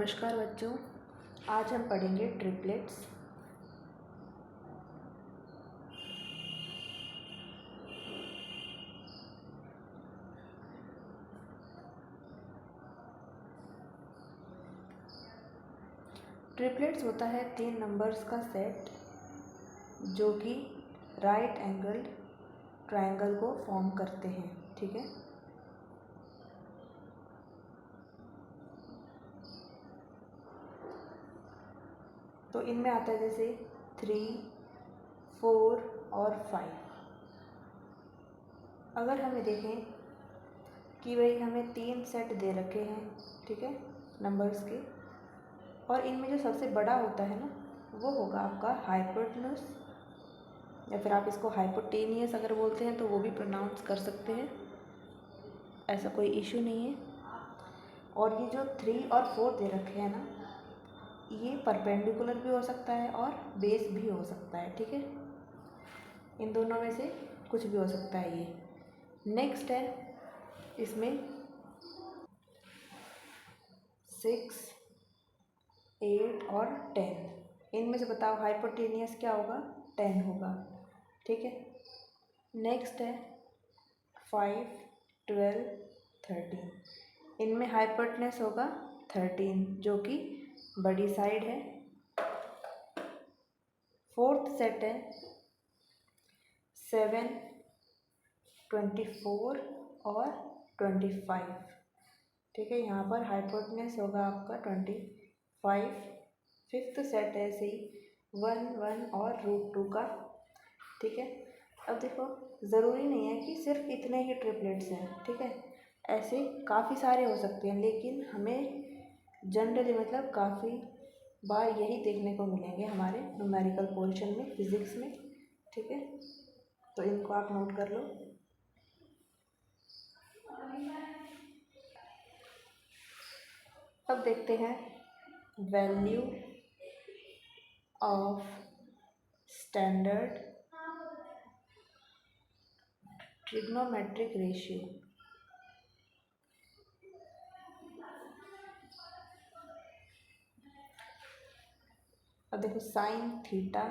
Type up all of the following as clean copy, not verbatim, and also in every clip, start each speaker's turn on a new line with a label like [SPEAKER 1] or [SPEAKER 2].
[SPEAKER 1] नमस्कार बच्चों, आज हम पढ़ेंगे ट्रिपलेट्स। ट्रिपलेट्स होता है 3 नंबर्स का सेट जो कि राइट एंगल ट्रायंगल को फॉर्म करते हैं। ठीक है, तो इनमें आता है जैसे 3, 4 और 5। अगर हमें देखें कि भाई हमें 3 सेट दे रखे हैं, ठीक है, नंबर्स के, और इनमें जो सबसे बड़ा होता है ना वो होगा आपका हाइपोटेन्यूस, या फिर आप इसको हाइपोटेनियस अगर बोलते हैं तो वो भी प्रोनाउंस कर सकते हैं, ऐसा कोई इशू नहीं है। और ये जो 3 और 4 दे रखे हैं ना, ये परपेंडिकुलर भी हो सकता है और बेस भी हो सकता है। ठीक है, इन दोनों में से कुछ भी हो सकता है ये। नेक्स्ट है इसमें 6, 8 और 10। इनमें से बताओ हाइपोटेनियस क्या होगा? 10 होगा। ठीक है, नेक्स्ट है 5, 12, 13। इनमें हाइपोटेन्यूस होगा 13 जो कि बड़ी साइड है। फोर्थ सेट है 7, 24 और 25। ठीक है, यहाँ पर हाइपोटेन्यूस होगा आपका 25। फिफ्थ सेट है ऐसे ही 1, 1 और √2 का। ठीक है, अब देखो ज़रूरी नहीं है कि सिर्फ इतने ही ट्रिपलेट्स हैं। ठीक है, ऐसे काफ़ी सारे हो सकते हैं, लेकिन हमें जनरली मतलब काफ़ी बार यही देखने को मिलेंगे हमारे न्यूमेरिकल पोर्शन में, फिज़िक्स में। ठीक है, तो इनको आप नोट कर लो। अब देखते हैं value of standard trigonometric ratio. अब देखो साइन थीटा,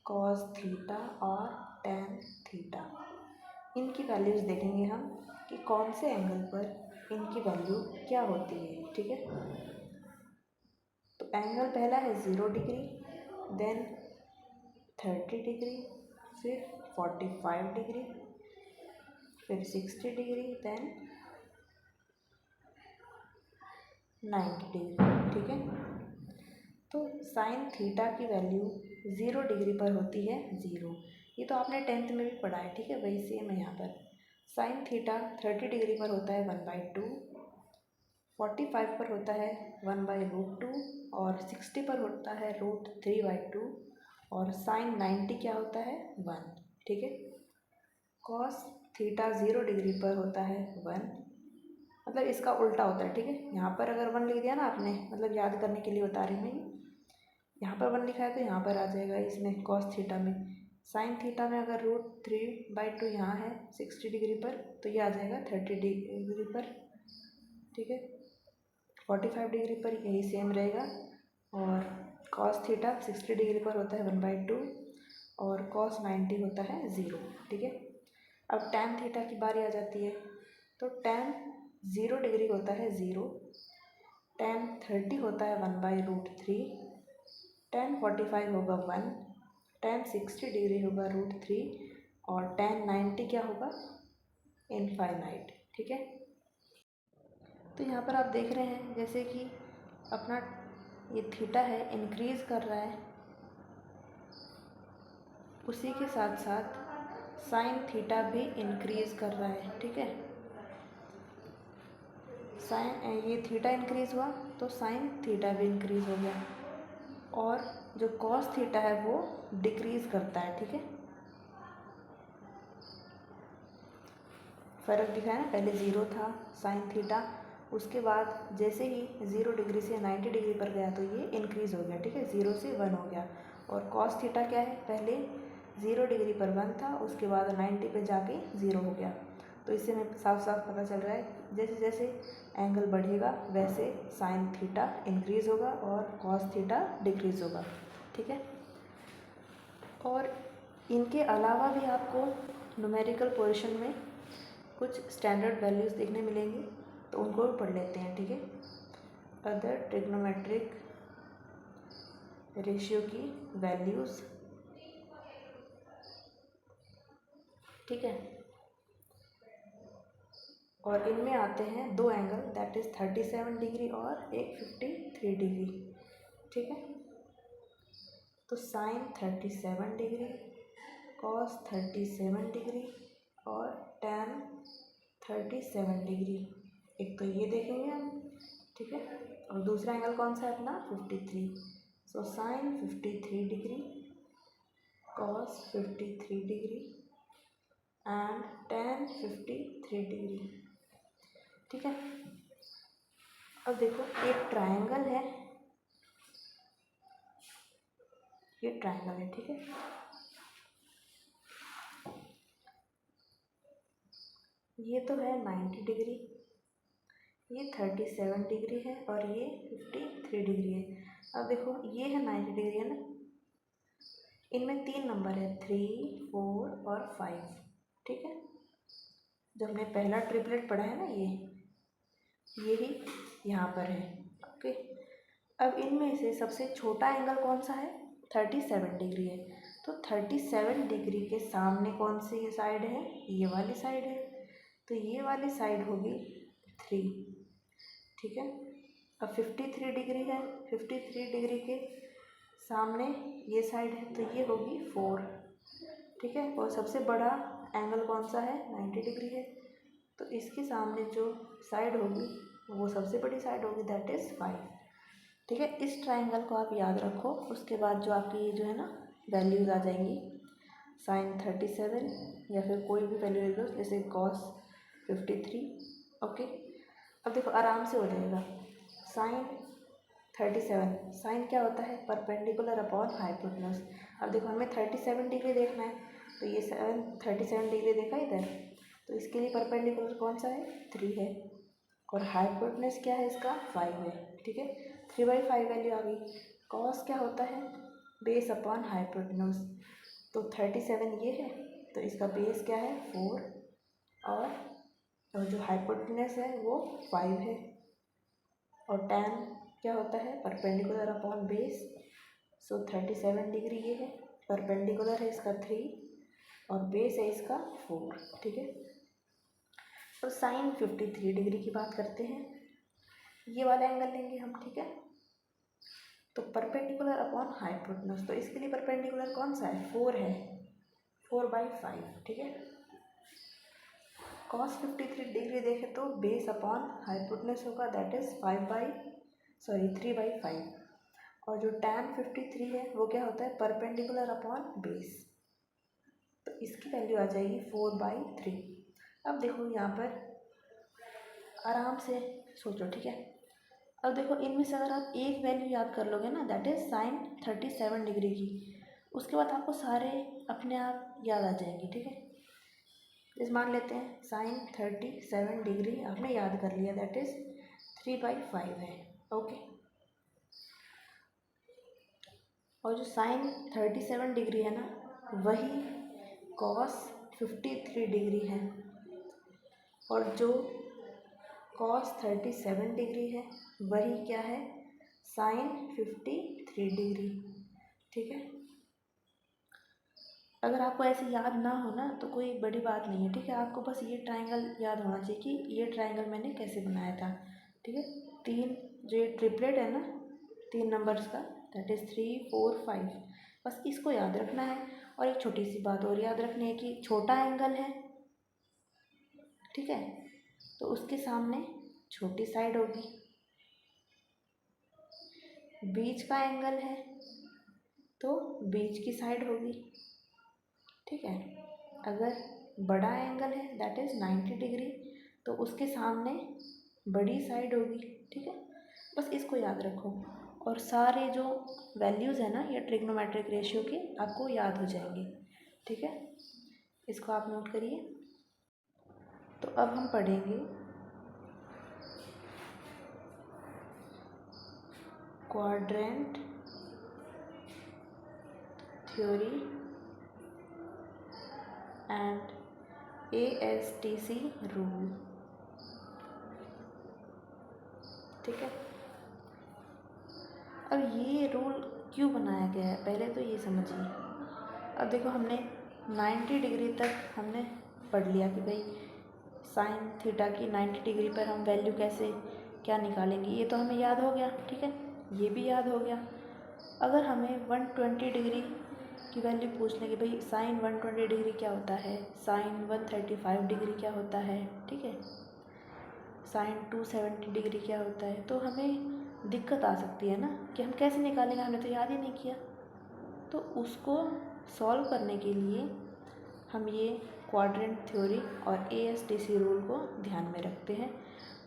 [SPEAKER 1] कॉस थीटा और टैन थीटा, इनकी वैल्यूज़ देखेंगे हम कि कौन से एंगल पर इनकी वैल्यू क्या होती है। ठीक है, तो एंगल पहला है 0 डिग्री, देन 30 डिग्री, फिर 45 डिग्री, फिर 60 डिग्री, देन 90 डिग्री। ठीक है, तो साइन थीटा की वैल्यू 0 डिग्री पर होती है 0। ये तो आपने 10th में भी पढ़ा है। ठीक है, वही सेम है यहाँ पर। साइन थीटा 30 डिग्री पर होता है 1/2, 45 पर होता है 1/√2 और 60 पर होता है √3/2 और साइन 90 क्या होता है 1। ठीक है, कॉस थीटा 0 डिग्री पर होता है 1, मतलब इसका उल्टा होता है। ठीक है, यहाँ पर अगर 1 लिख दिया ना आपने, मतलब याद करने के लिए बता रही मैं, यहाँ पर 1 लिखा है तो यहाँ पर आ जाएगा इसमें कॉस थीटा में। साइन थीटा में अगर √3/2 यहाँ है 60 डिग्री पर, तो ये आ जाएगा 30 डिग्री पर। ठीक है, 45 डिग्री पर यही सेम रहेगा। और कॉस थीटा 60 डिग्री पर होता है 1/2 और कॉस 90 होता है 0। ठीक है, अब टैन थीटा की बारी आ जाती है, तो टैन 0 डिग्री होता है 0, टैन 30 होता है 1/√3, टैन 45 होगा 1, टैन 60 डिग्री होगा √3 और टैन 90 क्या होगा? इनफाइनाइट। ठीक है, तो यहाँ पर आप देख रहे हैं जैसे कि अपना ये थीटा है इंक्रीज़ कर रहा है, उसी के साथ साथ साइन थीटा भी इंक्रीज़ कर रहा है। ठीक है, साइन ये थीटा इंक्रीज़ हुआ तो साइन थीटा भी इंक्रीज़ हो गया, और जो कॉस थीटा है वो डिक्रीज़ करता है। ठीक है, फ़र्क दिखा है ना, पहले 0 था साइन थीटा, उसके बाद जैसे ही 0 डिग्री से 90 डिग्री पर गया तो ये इंक्रीज़ हो गया। ठीक है, 0 से 1 हो गया। और कॉस थीटा क्या है, पहले 0 डिग्री पर 1 था, उसके बाद 90 पे जाके 0 हो गया। तो इससे हमें साफ साफ पता चल रहा है जैसे जैसे एंगल बढ़ेगा वैसे साइन थीटा इंक्रीज़ होगा और कॉस थीटा डिक्रीज़ होगा, ठीक है। और इनके अलावा भी आपको न्यूमेरिकल पोर्शन में कुछ स्टैंडर्ड वैल्यूज़ देखने मिलेंगी, तो उनको भी पढ़ लेते हैं, ठीक है। अदर ट्रिग्नोमेट्रिक रेशियो की वैल्यूज़, ठीक है। और इनमें आते हैं दो एंगल, दैट इज़ 37 डिग्री और एक 53 डिग्री, ठीक है। तो साइन 37 डिग्री, कॉस 37 डिग्री और टैन 37 डिग्री, एक तो ये देखेंगे हम, ठीक है। और दूसरा एंगल कौन सा है अपना 53, so sine 53 degree, cos 53 degree and tan 53 degree, ठीक है। अब देखो एक ट्रायंगल है, ये ट्रायंगल है, ठीक है। ये तो है 90 डिग्री, ये 37 डिग्री है और ये 53 डिग्री है। अब देखो ये है 90 डिग्री है ना, इनमें 3 नंबर है 3, 4 और 5, ठीक है। जो हमने पहला ट्रिपलेट पढ़ा है ना, यही यहाँ पर है, ओके। अब इनमें से सबसे छोटा एंगल कौन सा है, 37 डिग्री है। तो 37 डिग्री के सामने कौन सी साइड है, ये वाली साइड है, तो ये वाली साइड होगी 3, ठीक है। अब 53 डिग्री है, 53 डिग्री के सामने ये साइड है, तो ये होगी 4, ठीक है। और सबसे बड़ा एंगल कौन सा है, 90 डिग्री है, तो इसके सामने जो साइड होगी वो सबसे बड़ी साइड होगी, दैट इज़ 5, ठीक है। इस ट्रायंगल को आप याद रखो, उसके बाद जो आपकी ये जो है ना वैल्यूज़ आ जाएंगी, साइन 37 या फिर कोई भी वैल्यू ले लो, जैसे कॉस 53, ओके। अब देखो आराम से हो जाएगा, साइन 37, साइन क्या होता है, परपेंडिकुलर अपॉन हाइपोटेन्यूज। अब देखो हमें 37 डिग्री देखना है, तो ये 37 डिग्री देखा इधर, तो इसके लिए परपेंडिकुलर कौन सा है, 3 है, और हाइपोटेन्यूज क्या है इसका, 5 है, ठीक है। 3/5 वैल्यू आ गई। कॉस क्या होता है, बेस अपॉन हाइपोटेन्यूज, तो 37 ये है, तो इसका बेस क्या है 4, और जो हाइपोटेन्यूज है वो 5 है। और टैन क्या होता है, परपेंडिकुलर अपॉन बेस, सो 37 डिग्री ये है, परपेंडिकुलर है इसका 3 और बेस है इसका 4, ठीक है। तो साइन 53 डिग्री की बात करते हैं, ये वाला एंगल लेंगे हम, ठीक है। तो परपेंडिकुलर अपॉन हाइपोटेन्यूज, तो इसके लिए परपेंडिकुलर कौन सा है, 4 है, 4/5, ठीक है। कॉस 53 डिग्री देखें तो बेस अपॉन हाइपोटेन्यूज होगा, दैट इज़ 3/5, और जो टैन 53 है वो क्या होता है, परपेंडिकुलर अपॉन बेस, तो इसकी वैल्यू आ जाएगी 4/3। अब देखो यहाँ पर आराम से सोचो, ठीक है। अब देखो इनमें से अगर आप एक वैल्यू याद कर लोगे ना, दैट इज़ साइन 37 डिग्री की, उसके बाद आपको सारे अपने आप याद आ जाएंगे, ठीक है। इस मान लेते हैं साइन 37 डिग्री आपने याद कर लिया, दैट इज़ 3/5 है, ओके। और जो साइन 37 डिग्री है ना, वही कॉस 53 डिग्री है, और जो कॉस 37 डिग्री है वही क्या है, साइन 53 डिग्री, ठीक है। अगर आपको ऐसे याद ना हो ना तो कोई बड़ी बात नहीं है, ठीक है। आपको बस ये ट्रायंगल याद होना चाहिए कि ये ट्रायंगल मैंने कैसे बनाया था, ठीक है। 3 जो ये ट्रिपलेट है ना 3 नंबर्स का, दैट इज़ 3, 4, 5, बस इसको याद रखना है। और एक छोटी सी बात और याद रखनी है कि छोटा एंगल है, ठीक है, तो उसके सामने छोटी साइड होगी, बीच का एंगल है तो बीच की साइड होगी, ठीक है। अगर बड़ा एंगल है दैट इज़ 90 डिग्री, तो उसके सामने बड़ी साइड होगी, ठीक है। बस इसको याद रखो, और सारे जो वैल्यूज़ है ना ये ट्रिग्नोमेट्रिक रेशियो के आपको याद हो जाएंगे, ठीक है। इसको आप नोट करिए। अब हम पढ़ेंगे quadrant theory and ASTC rule. ठीक है, अब ये रूल क्यों बनाया गया है पहले तो ये समझिए। अब देखो हमने 90 डिग्री तक हमने पढ़ लिया कि भाई साइन थीटा की 90 डिग्री पर हम वैल्यू कैसे क्या निकालेंगे, ये तो हमें याद हो गया। ठीक है, ये भी याद हो गया। अगर हमें 120 डिग्री की वैल्यू पूछ लें कि भाई साइन 120 डिग्री क्या होता है, साइन 135 डिग्री क्या होता है, ठीक है, साइन 270 डिग्री क्या होता है, तो हमें दिक्कत आ सकती है ना कि हम कैसे निकालेंगे, हमने तो याद ही नहीं किया। तो उसको सॉल्व करने के लिए हम ये क्वाड्रेंट थ्योरी और ASTC रूल को ध्यान में रखते हैं।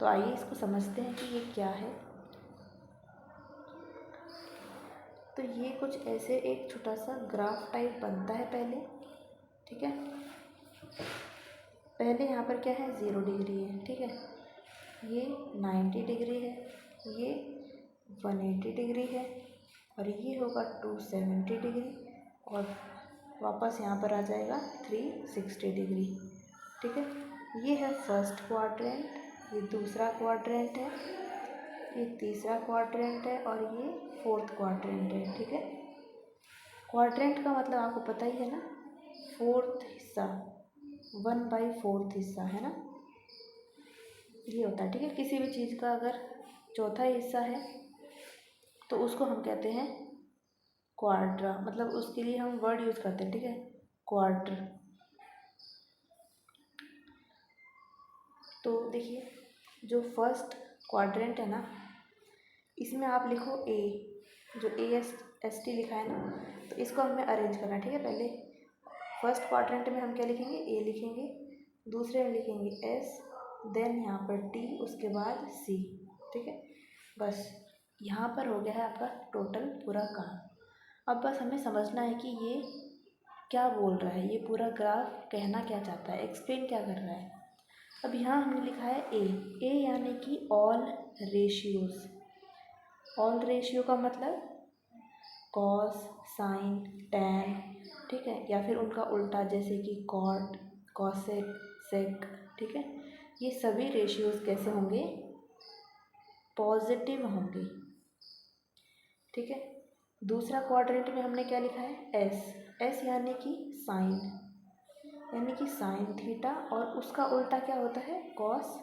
[SPEAKER 1] तो आइए इसको समझते हैं कि ये क्या है। तो ये कुछ ऐसे एक छोटा सा ग्राफ टाइप बनता है पहले। ठीक है, पहले यहाँ पर क्या है, 0 डिग्री है। ठीक है, ये 90 डिग्री है, ये 180 डिग्री है और ये होगा 270 डिग्री और वापस यहाँ पर आ जाएगा 360 डिग्री। ठीक है, ये है फर्स्ट क्वाड्रेंट, ये दूसरा क्वाड्रेंट है, ये तीसरा क्वाड्रेंट है और ये फोर्थ क्वाड्रेंट है। ठीक है, क्वाड्रेंट का मतलब आपको पता ही है ना, फोर्थ हिस्सा, 1/4 हिस्सा है ना, ये होता है। ठीक है, किसी भी चीज़ का अगर चौथा हिस्सा है तो उसको हम कहते हैं क्वाड्रा, मतलब उसके लिए हम वर्ड यूज़ करते हैं। ठीक है, क्वाड्र। तो देखिए जो फर्स्ट क्वाड्रेंट है ना, इसमें आप लिखो A, जो AST लिखा है ना, तो इसको हमें अरेंज करना है। ठीक है, पहले फर्स्ट क्वाड्रेंट में हम क्या लिखेंगे, A लिखेंगे, दूसरे में लिखेंगे S, देन यहाँ पर T, उसके बाद C। ठीक है, बस यहाँ पर हो गया है आपका टोटल पूरा काम। अब बस हमें समझना है कि ये क्या बोल रहा है, ये पूरा ग्राफ कहना क्या चाहता है, एक्सप्लेन क्या कर रहा है। अब यहाँ हमने लिखा है A यानी कि ऑल रेशियोज़। ऑल रेशियो का मतलब कॉस, साइन, टैन, ठीक है, या फिर उनका उल्टा जैसे कि कॉट, कॉसेक, सेक। ठीक है, ये सभी रेशियोज़ कैसे होंगे, पॉजिटिव होंगे। ठीक है, दूसरा क्वाड्रेंट में हमने क्या लिखा है, एस यानी कि साइन, यानी कि साइन थीटा और उसका उल्टा क्या होता है, कॉस,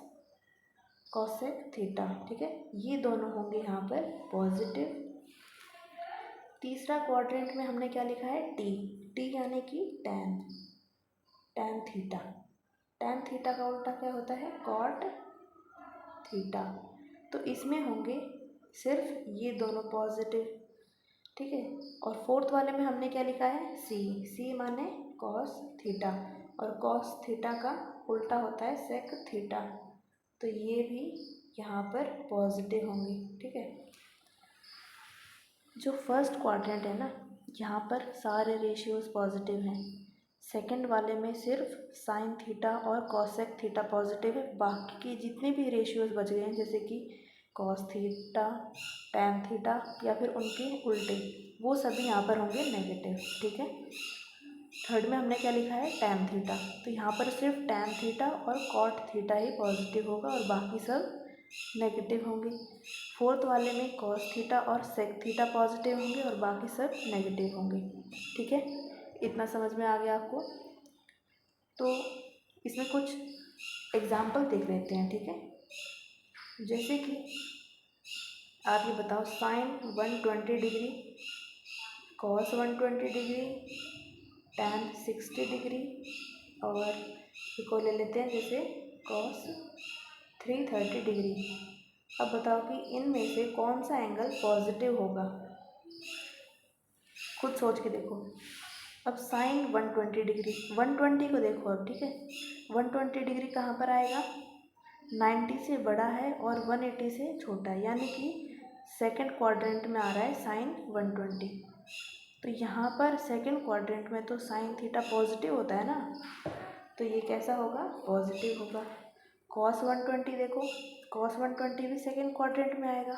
[SPEAKER 1] कॉसेक थीटा। ठीक है, ये दोनों होंगे यहाँ पर पॉजिटिव। तीसरा क्वाड्रेंट में हमने क्या लिखा है, टी यानी कि tan, tan theta. Tan theta का उल्टा क्या होता है, कॉट थीटा। तो इसमें होंगे सिर्फ ये दोनों पॉजिटिव। ठीक है, और फोर्थ वाले में हमने क्या लिखा है, सी माने कॉस थीटा और कॉस थीटा का उल्टा होता है सेक थीटा। तो ये भी यहाँ पर पॉजिटिव होंगे। ठीक है, जो फर्स्ट क्वाड्रेंट है ना, यहाँ पर सारे रेशियोज़ पॉजिटिव हैं। सेकंड वाले में सिर्फ साइन थीटा और कॉसेक थीटा पॉजिटिव है, बाकी के जितने भी रेशियोज़ बच गए हैं जैसे कि कॉस थीटा, टैन थीटा या फिर उनके उल्टे, वो सभी यहाँ पर होंगे नेगेटिव। ठीक है, थर्ड में हमने क्या लिखा है, टैन थीटा, तो यहाँ पर सिर्फ टैन थीटा और कॉट थीटा ही पॉजिटिव होगा और बाकी सब नेगेटिव होंगे। फोर्थ वाले में कॉस थीटा और सेक थीटा पॉजिटिव होंगे और बाकी सब नेगेटिव होंगे। ठीक है, इतना समझ में आ गया आपको। तो इसमें कुछ एग्जाम्पल देख लेते हैं। ठीक है, जैसे कि आप ये बताओ, sine 120 degree, cos 120 degree, tan 60 degree और एक और ले लेते हैं जैसे कॉस 330 डिग्री। अब बताओ कि इनमें से कौन सा एंगल पॉजिटिव होगा, खुद सोच के देखो। अब साइन 120 डिग्री, 120 को देखो अब। ठीक है, 120 डिग्री कहाँ पर आएगा, 90 से बड़ा है और 180 से छोटा है, यानी कि सेकंड क्वाड्रेंट में आ रहा है साइन 120। तो यहाँ पर सेकंड क्वाड्रेंट में तो साइन थीटा पॉजिटिव होता है ना, तो ये कैसा होगा, पॉजिटिव होगा। cos 120 देखो, cos 120 भी सेकेंड क्वाड्रेंट में आएगा,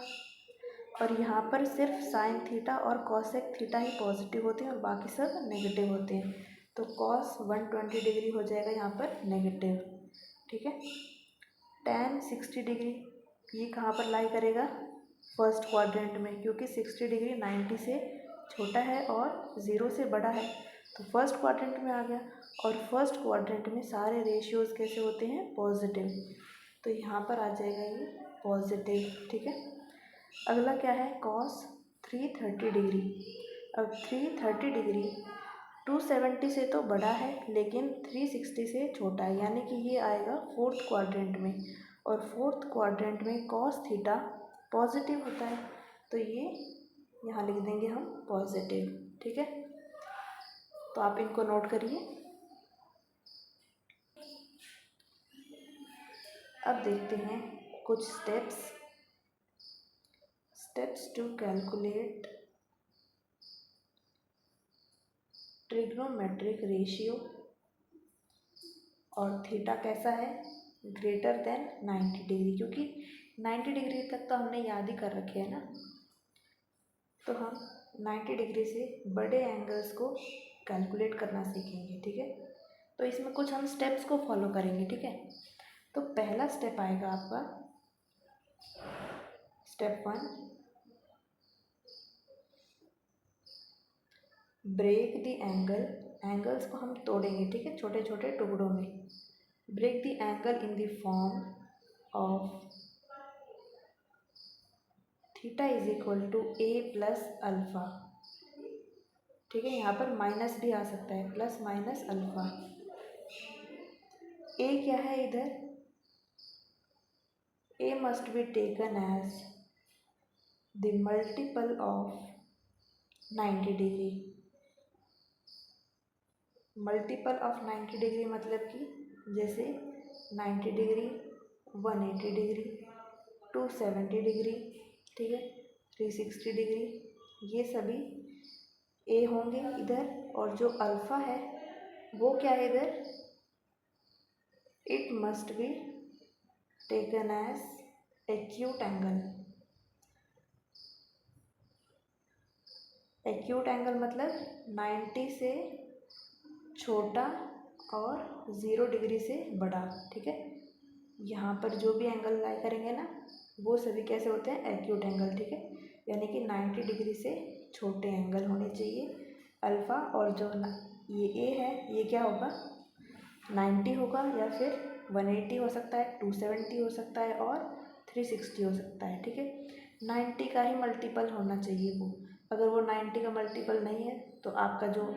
[SPEAKER 1] और यहाँ पर सिर्फ साइन थीटा और कॉसेक थीटा ही पॉजिटिव होते हैं और बाकी सब नेगेटिव होते हैं। तो cos 120 डिग्री हो जाएगा यहाँ पर नेगेटिव, ठीक है। tan 60 डिग्री ये कहाँ पर लाई करेगा, फर्स्ट क्वाड्रेंट में, क्योंकि 60 डिग्री 90 से छोटा है और 0 से बड़ा है, तो फर्स्ट क्वाड्रेंट में आ गया। और फर्स्ट क्वाड्रेंट में सारे रेशियोज कैसे होते हैं, पॉजिटिव, तो यहाँ पर आ जाएगा ये पॉजिटिव, ठीक है। अगला क्या है, cos 330 डिग्री। अब 330 डिग्री 270 से तो बड़ा है लेकिन 360 से छोटा है, यानी कि ये आएगा फोर्थ क्वाड्रेंट में, और फोर्थ क्वाड्रेंट में cos थीटा पॉजिटिव होता है, तो ये यहाँ लिख देंगे हम पॉजिटिव, ठीक है। तो आप इनको नोट करिए। अब देखते हैं कुछ steps to calculate trigonometric ratio, और थीटा कैसा है, ग्रेटर देन 90 डिग्री, क्योंकि 90 डिग्री तक तो हमने याद ही कर रखे हैं ना, तो हम 90 डिग्री से बड़े एंगल्स को कैलकुलेट करना सीखेंगे, ठीक है। तो इसमें कुछ हम स्टेप्स को फॉलो करेंगे, ठीक है। तो पहला स्टेप आएगा आपका step 1, break the angle, angles को हम तोड़ेंगे, ठीक है, छोटे छोटे टुकड़ों में। Break the angle in the form of theta is equal to a plus alpha, ठीक है। यहाँ पर माइनस भी आ सकता है, प्लस माइनस अल्फा। ए क्या है इधर, A must be taken as the multiple of 90 degree. Multiple of 90 degree मतलब कि जैसे 90 डिग्री, 180 डिग्री, 270 डिग्री, ठीक है, 360 डिग्री, ये सभी ए होंगे इधर। और जो अल्फ़ा है वो क्या है इधर, it must be taken as acute angle. Acute angle मतलब 90 से छोटा और 0 डिग्री से बड़ा, ठीक है। यहाँ पर जो भी एंगल लाई करेंगे ना वो सभी कैसे होते हैं, एक्यूट एंगल, ठीक है। यानी कि 90 डिग्री से छोटे एंगल होने चाहिए अल्फ़ा, और जो ये ए है ये क्या होगा, 90 होगा, या फिर 180 हो सकता है, 270 हो सकता है, और 360 हो सकता है, ठीक है। 90 का ही मल्टीपल होना चाहिए वो, अगर वो 90 का मल्टीपल नहीं है तो आपका जो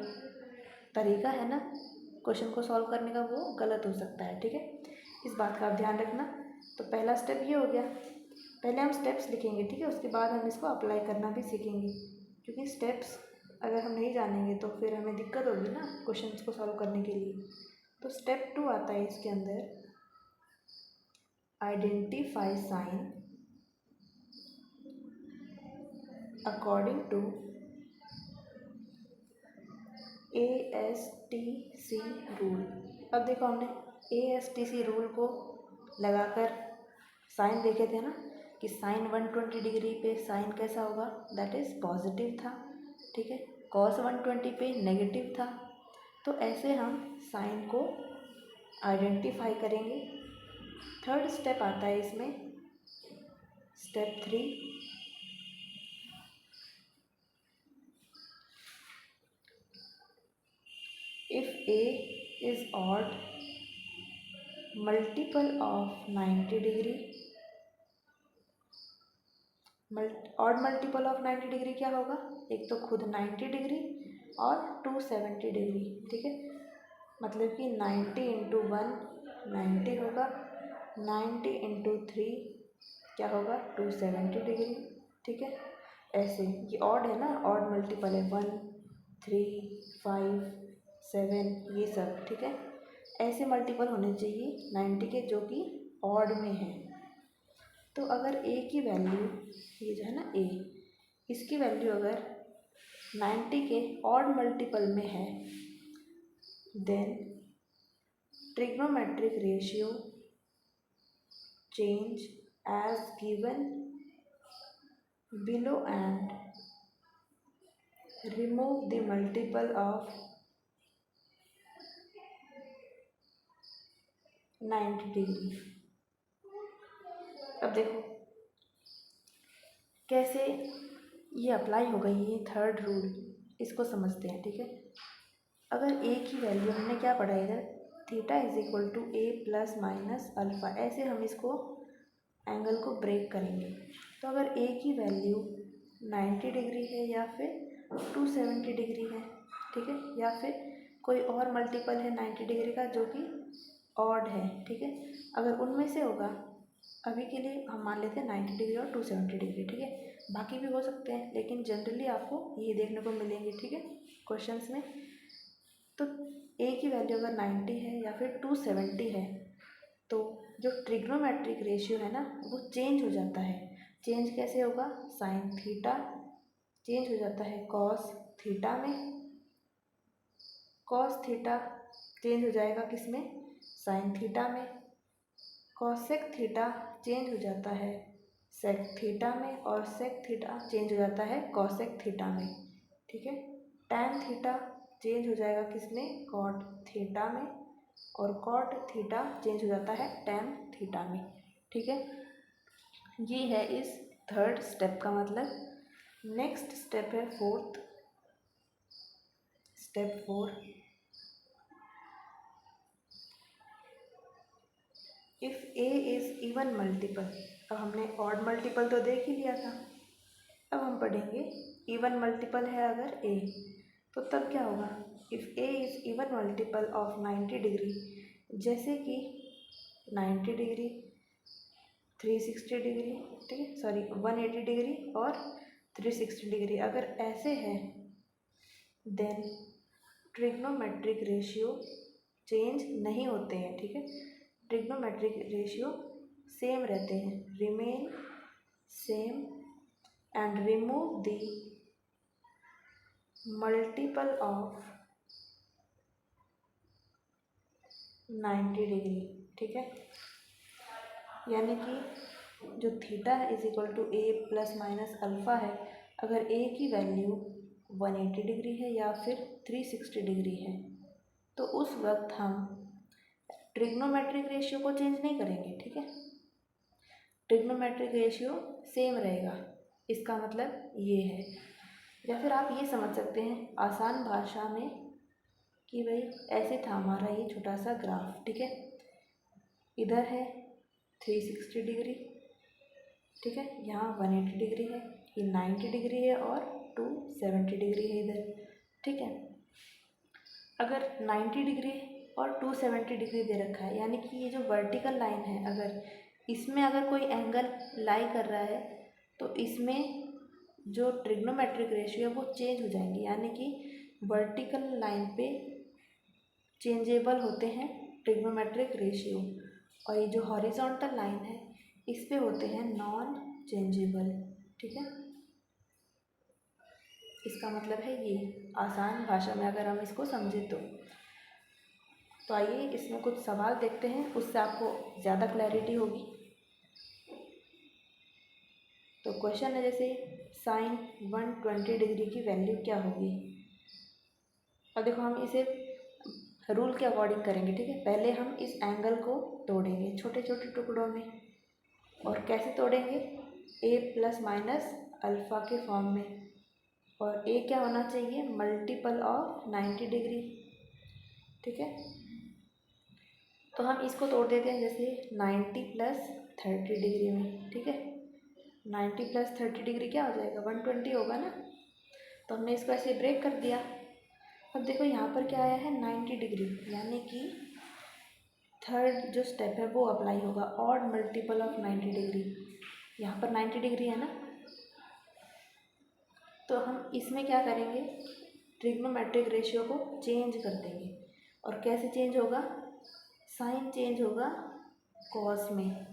[SPEAKER 1] तरीका है ना क्वेश्चन को सॉल्व करने का वो गलत हो सकता है, ठीक है। इस बात का आप ध्यान रखना। तो पहला स्टेप ये हो गया, पहले हम स्टेप्स लिखेंगे, ठीक है, उसके बाद हम इसको अप्लाई करना भी सीखेंगे, क्योंकि स्टेप्स अगर हम नहीं जानेंगे तो फिर हमें दिक्कत होगी ना क्वेश्चन को सॉल्व करने के लिए। तो स्टेप 2 आता है इसके अंदर, identify sign according to ASTC rule. अब देखो हमने ASTC रूल को लगाकर साइन देखे थे ना कि साइन 120 डिग्री पे साइन कैसा होगा, दैट इज़ पॉजिटिव था, ठीक है। कॉस 120 पे नेगेटिव था। तो ऐसे हम साइन को आइडेंटिफाई करेंगे। थर्ड स्टेप आता है इसमें, step 3, if A is odd multiple of 90 degree, odd multiple of 90 degree क्या होगा, एक तो खुद 90 डिग्री और 270 डिग्री, ठीक है। मतलब कि 90 इंटू 1 90 होगा, 90 इंटू 3 क्या होगा, 270 डिग्री, ठीक है। ऐसे ये ऑड है ना, ऑड मल्टीपल है, 1 3 5 7 ये सब, ठीक है। ऐसे मल्टीपल होने चाहिए 90 के जो कि ऑड में है। तो अगर ए की वैल्यू, ये जो है ना ए, इसकी वैल्यू अगर 90 के ऑड मल्टीपल में है, then trigonometric ratio change as given below and remove the multiple of 90 degree. अब देखो कैसे ये अप्लाई होगा, ये थर्ड रूल, इसको समझते हैं। ठीक है, अगर ए की वैल्यू हमने क्या पढ़ा है इधर, theta is equal to a plus minus alpha, ऐसे हम इसको एंगल को ब्रेक करेंगे। तो अगर ए की वैल्यू 90 डिग्री है या फिर 270 डिग्री है, ठीक है, या फिर कोई और मल्टीपल है 90 डिग्री का जो कि ऑड है, ठीक है, अगर उनमें से होगा, अभी के लिए हम मान लेते हैं 90 डिग्री और 270 डिग्री, ठीक है, बाकी भी हो सकते हैं लेकिन जनरली आपको ये देखने को मिलेंगे, ठीक है, क्वेश्चंस में। तो ए की वैल्यू अगर 90 है या फिर 270 है तो जो ट्रिग्नोमेट्रिक रेशियो है ना वो चेंज हो जाता है। चेंज कैसे होगा, साइन थीटा चेंज हो जाता है कॉस थीटा में, कॉस थीटा चेंज हो जाएगा किस में, साइन थीटा में, कॉसेक थीटा चेंज हो जाता है सेक थीटा में, और सेक थीटा चेंज हो जाता है कॉसेक थीटा में, ठीक है। टैन थीटा चेंज हो जाएगा किस में, कॉट थीटा में, और कॉट थीटा चेंज हो जाता है टैन थीटा में, ठीक है। ये है इस थर्ड स्टेप का मतलब। नेक्स्ट स्टेप है fourth, step 4। If A is even multiple, अब हमने ऑड मल्टीपल तो देख ही लिया था, अब हम पढ़ेंगे इवन मल्टीपल है अगर ए, तो तब क्या होगा, if A is even multiple of 90 degree, जैसे कि 90 डिग्री, 360 डिग्री, ठीक है, सॉरी 180 डिग्री और 360 डिग्री अगर ऐसे है, देन ट्रिग्नोमेट्रिक रेशियो चेंज नहीं होते हैं, ठीक है, ट्रिग्नोमेट्रिक रेशियो सेम रहते हैं, remain same and remove the multiple of 90 degree, ठीक है। यानी कि जो theta is equal to a plus minus alpha है, अगर ए की वैल्यू 180 डिग्री है या फिर 360 डिग्री है तो उस वक्त हम ट्रिग्नोमेट्रिक रेशियो को चेंज नहीं करेंगे, ठीक है, ट्रिग्नोमेट्रिक रेशियो सेम रहेगा, इसका मतलब ये है। या फिर आप ये समझ सकते हैं आसान भाषा में कि भाई ऐसे था हमारा ये छोटा सा ग्राफ, ठीक है, इधर है 360 डिग्री, ठीक है, यहाँ 180 डिग्री है, ये 90 डिग्री है और 270 डिग्री है इधर, ठीक है। अगर 90 डिग्री और 270 डिग्री दे रखा है, यानी कि ये जो वर्टिकल लाइन है अगर इसमें अगर कोई एंगल लाई कर रहा है तो इसमें जो ट्रिग्नोमेट्रिक रेशियो है वो चेंज हो जाएंगे, यानी कि वर्टिकल लाइन पे चेंजेबल होते हैं ट्रिग्नोमेट्रिक रेशियो, और ये जो हॉरिजॉन्टल लाइन है इस पे होते हैं नॉन चेंजेबल, ठीक है। इसका मतलब है ये आसान भाषा में अगर हम इसको समझें तो आइए इसमें कुछ सवाल देखते हैं, उससे आपको ज़्यादा क्लैरिटी होगी। तो क्वेश्चन है जैसे साइन 120 डिग्री की वैल्यू क्या होगी। अब देखो हम इसे रूल के अकॉर्डिंग करेंगे, ठीक है। पहले हम इस एंगल को तोड़ेंगे छोटे छोटे टुकड़ों में, और कैसे तोड़ेंगे, ए प्लस माइनस अल्फ़ा के फॉर्म में, और ए क्या होना चाहिए, मल्टीपल ऑफ 90 डिग्री, ठीक है। तो हम इसको तोड़ देते हैं जैसे 90 प्लस 30 डिग्री में, ठीक है, 90 प्लस 30 डिग्री क्या हो जाएगा, 120 होगा ना। तो हमने इसको ऐसे ब्रेक कर दिया। अब देखो यहाँ पर क्या आया है, 90 डिग्री, यानी कि थर्ड जो स्टेप है वो अप्लाई होगा, ऑड मल्टीपल ऑफ 90 डिग्री, यहाँ पर 90 डिग्री है ना, तो हम इसमें क्या करेंगे, ट्रिग्नोमेट्रिक रेशियो को चेंज कर देंगे। और कैसे चेंज होगा, साइन चेंज होगा कॉस में,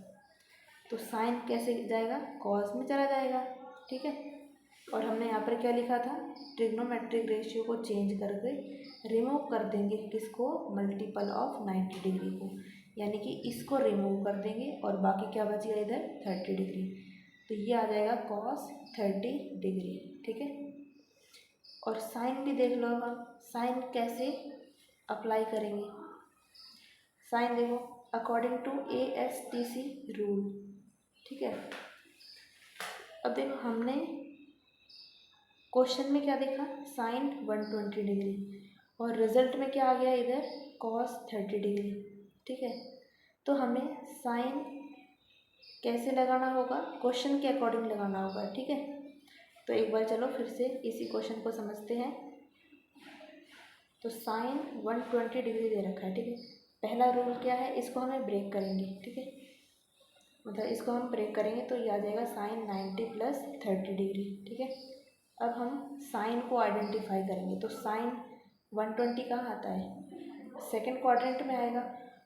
[SPEAKER 1] तो साइन कैसे जाएगा, कॉस में चला जाएगा, ठीक है। और हमने यहाँ पर क्या लिखा था, ट्रिग्नोमेट्रिक रेशियो को चेंज करके रिमूव कर देंगे किसको, मल्टीपल ऑफ 90 डिग्री को, यानी कि इसको रिमूव कर देंगे और बाकी क्या बच गया इधर 30 डिग्री। तो ये आ जाएगा cos 30 डिग्री, ठीक है। और साइन भी देख लो, हम साइन कैसे अप्लाई करेंगे। साइन देखो अकॉर्डिंग टू ASTC रूल, ठीक है। अब देखो हमने क्वेश्चन में क्या देखा, साइन 120 डिग्री और रिजल्ट में क्या आ गया इधर cos 30 डिग्री, ठीक है। तो हमें साइन कैसे लगाना होगा, क्वेश्चन के अकॉर्डिंग लगाना होगा, ठीक है। तो एक बार चलो फिर से इसी क्वेश्चन को समझते हैं। तो साइन 120 डिग्री दे रखा है, ठीक है। पहला रूल क्या है, इसको हमें ब्रेक करेंगे, ठीक है। मतलब इसको हम ब्रेक करेंगे तो ये आ जाएगा साइन 90 प्लस 30 डिग्री, ठीक है। अब हम साइन को आइडेंटिफाई करेंगे। तो साइन 120 कहाँ आता है, सेकंड क्वाड्रेंट में आएगा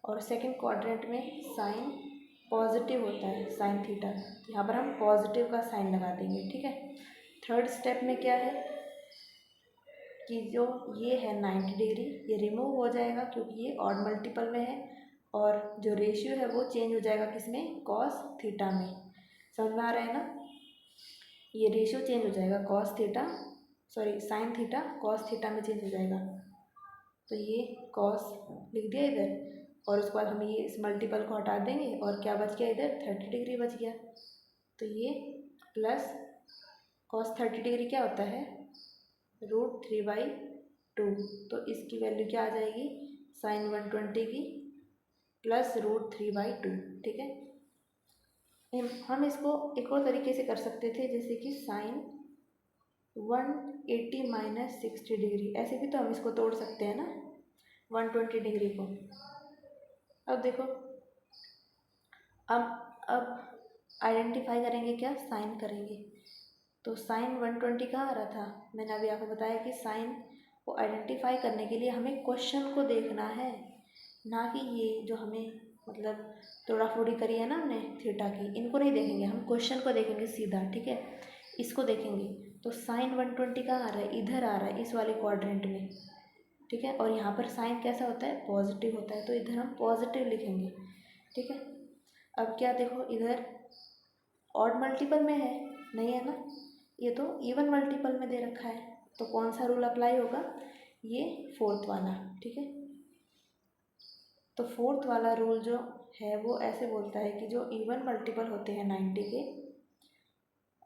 [SPEAKER 1] और सेकंड क्वाड्रेंट में साइन पॉजिटिव होता है, साइन थीटा। यहाँ पर हम पॉजिटिव का साइन लगा देंगे, ठीक है। थर्ड स्टेप में क्या है कि जो ये है 90 डिग्री ये रिमूव हो जाएगा क्योंकि ये ऑड मल्टीपल में है और जो रेशियो है वो चेंज हो जाएगा किसमें, कॉस थीटा में। समझ में आ रहा है ना, ये रेशियो चेंज हो जाएगा cos theta, sorry sine theta cos theta में चेंज हो जाएगा। तो ये कॉस लिख दिया इधर और उसके बाद हम ये इस मल्टीपल को हटा देंगे और क्या बच गया इधर 30 डिग्री बच गया। तो ये प्लस कॉस 30 डिग्री क्या होता है, √3/2। तो इसकी वैल्यू क्या आ जाएगी, साइन 120 की प्लस √3/2, ठीक है। हम इसको एक और तरीके से कर सकते थे, जैसे कि साइन 180 माइनस 60 डिग्री, ऐसे भी तो हम इसको तोड़ सकते हैं ना 120 डिग्री को। अब देखो अब आइडेंटिफाई करेंगे, क्या साइन करेंगे। तो साइन 120 कहाँ आ रहा था, मैंने अभी आपको बताया कि साइन को आइडेंटिफाई करने के लिए हमें क्वेश्चन को देखना है, ना कि ये जो हमें मतलब तोड़ा फोड़ी करी है ना हमने थीटा की, इनको नहीं देखेंगे, हम क्वेश्चन को देखेंगे सीधा, ठीक है। इसको देखेंगे। तो साइन 120 कहाँ आ रहा है, इधर आ रहा है इस वाले क्वाड्रेंट में, ठीक है। और यहाँ पर साइन कैसा होता है, पॉजिटिव होता है, तो इधर हम पॉजिटिव लिखेंगे, ठीक है। अब क्या देखो इधर ऑड मल्टीपल में है, नहीं है ना, ये तो इवन मल्टीपल में दे रखा है। तो कौन सा रूल अप्लाई होगा, ये फोर्थ वाला, ठीक है। तो फोर्थ वाला रूल जो है वो ऐसे बोलता है कि जो इवन मल्टीपल होते हैं 90 के,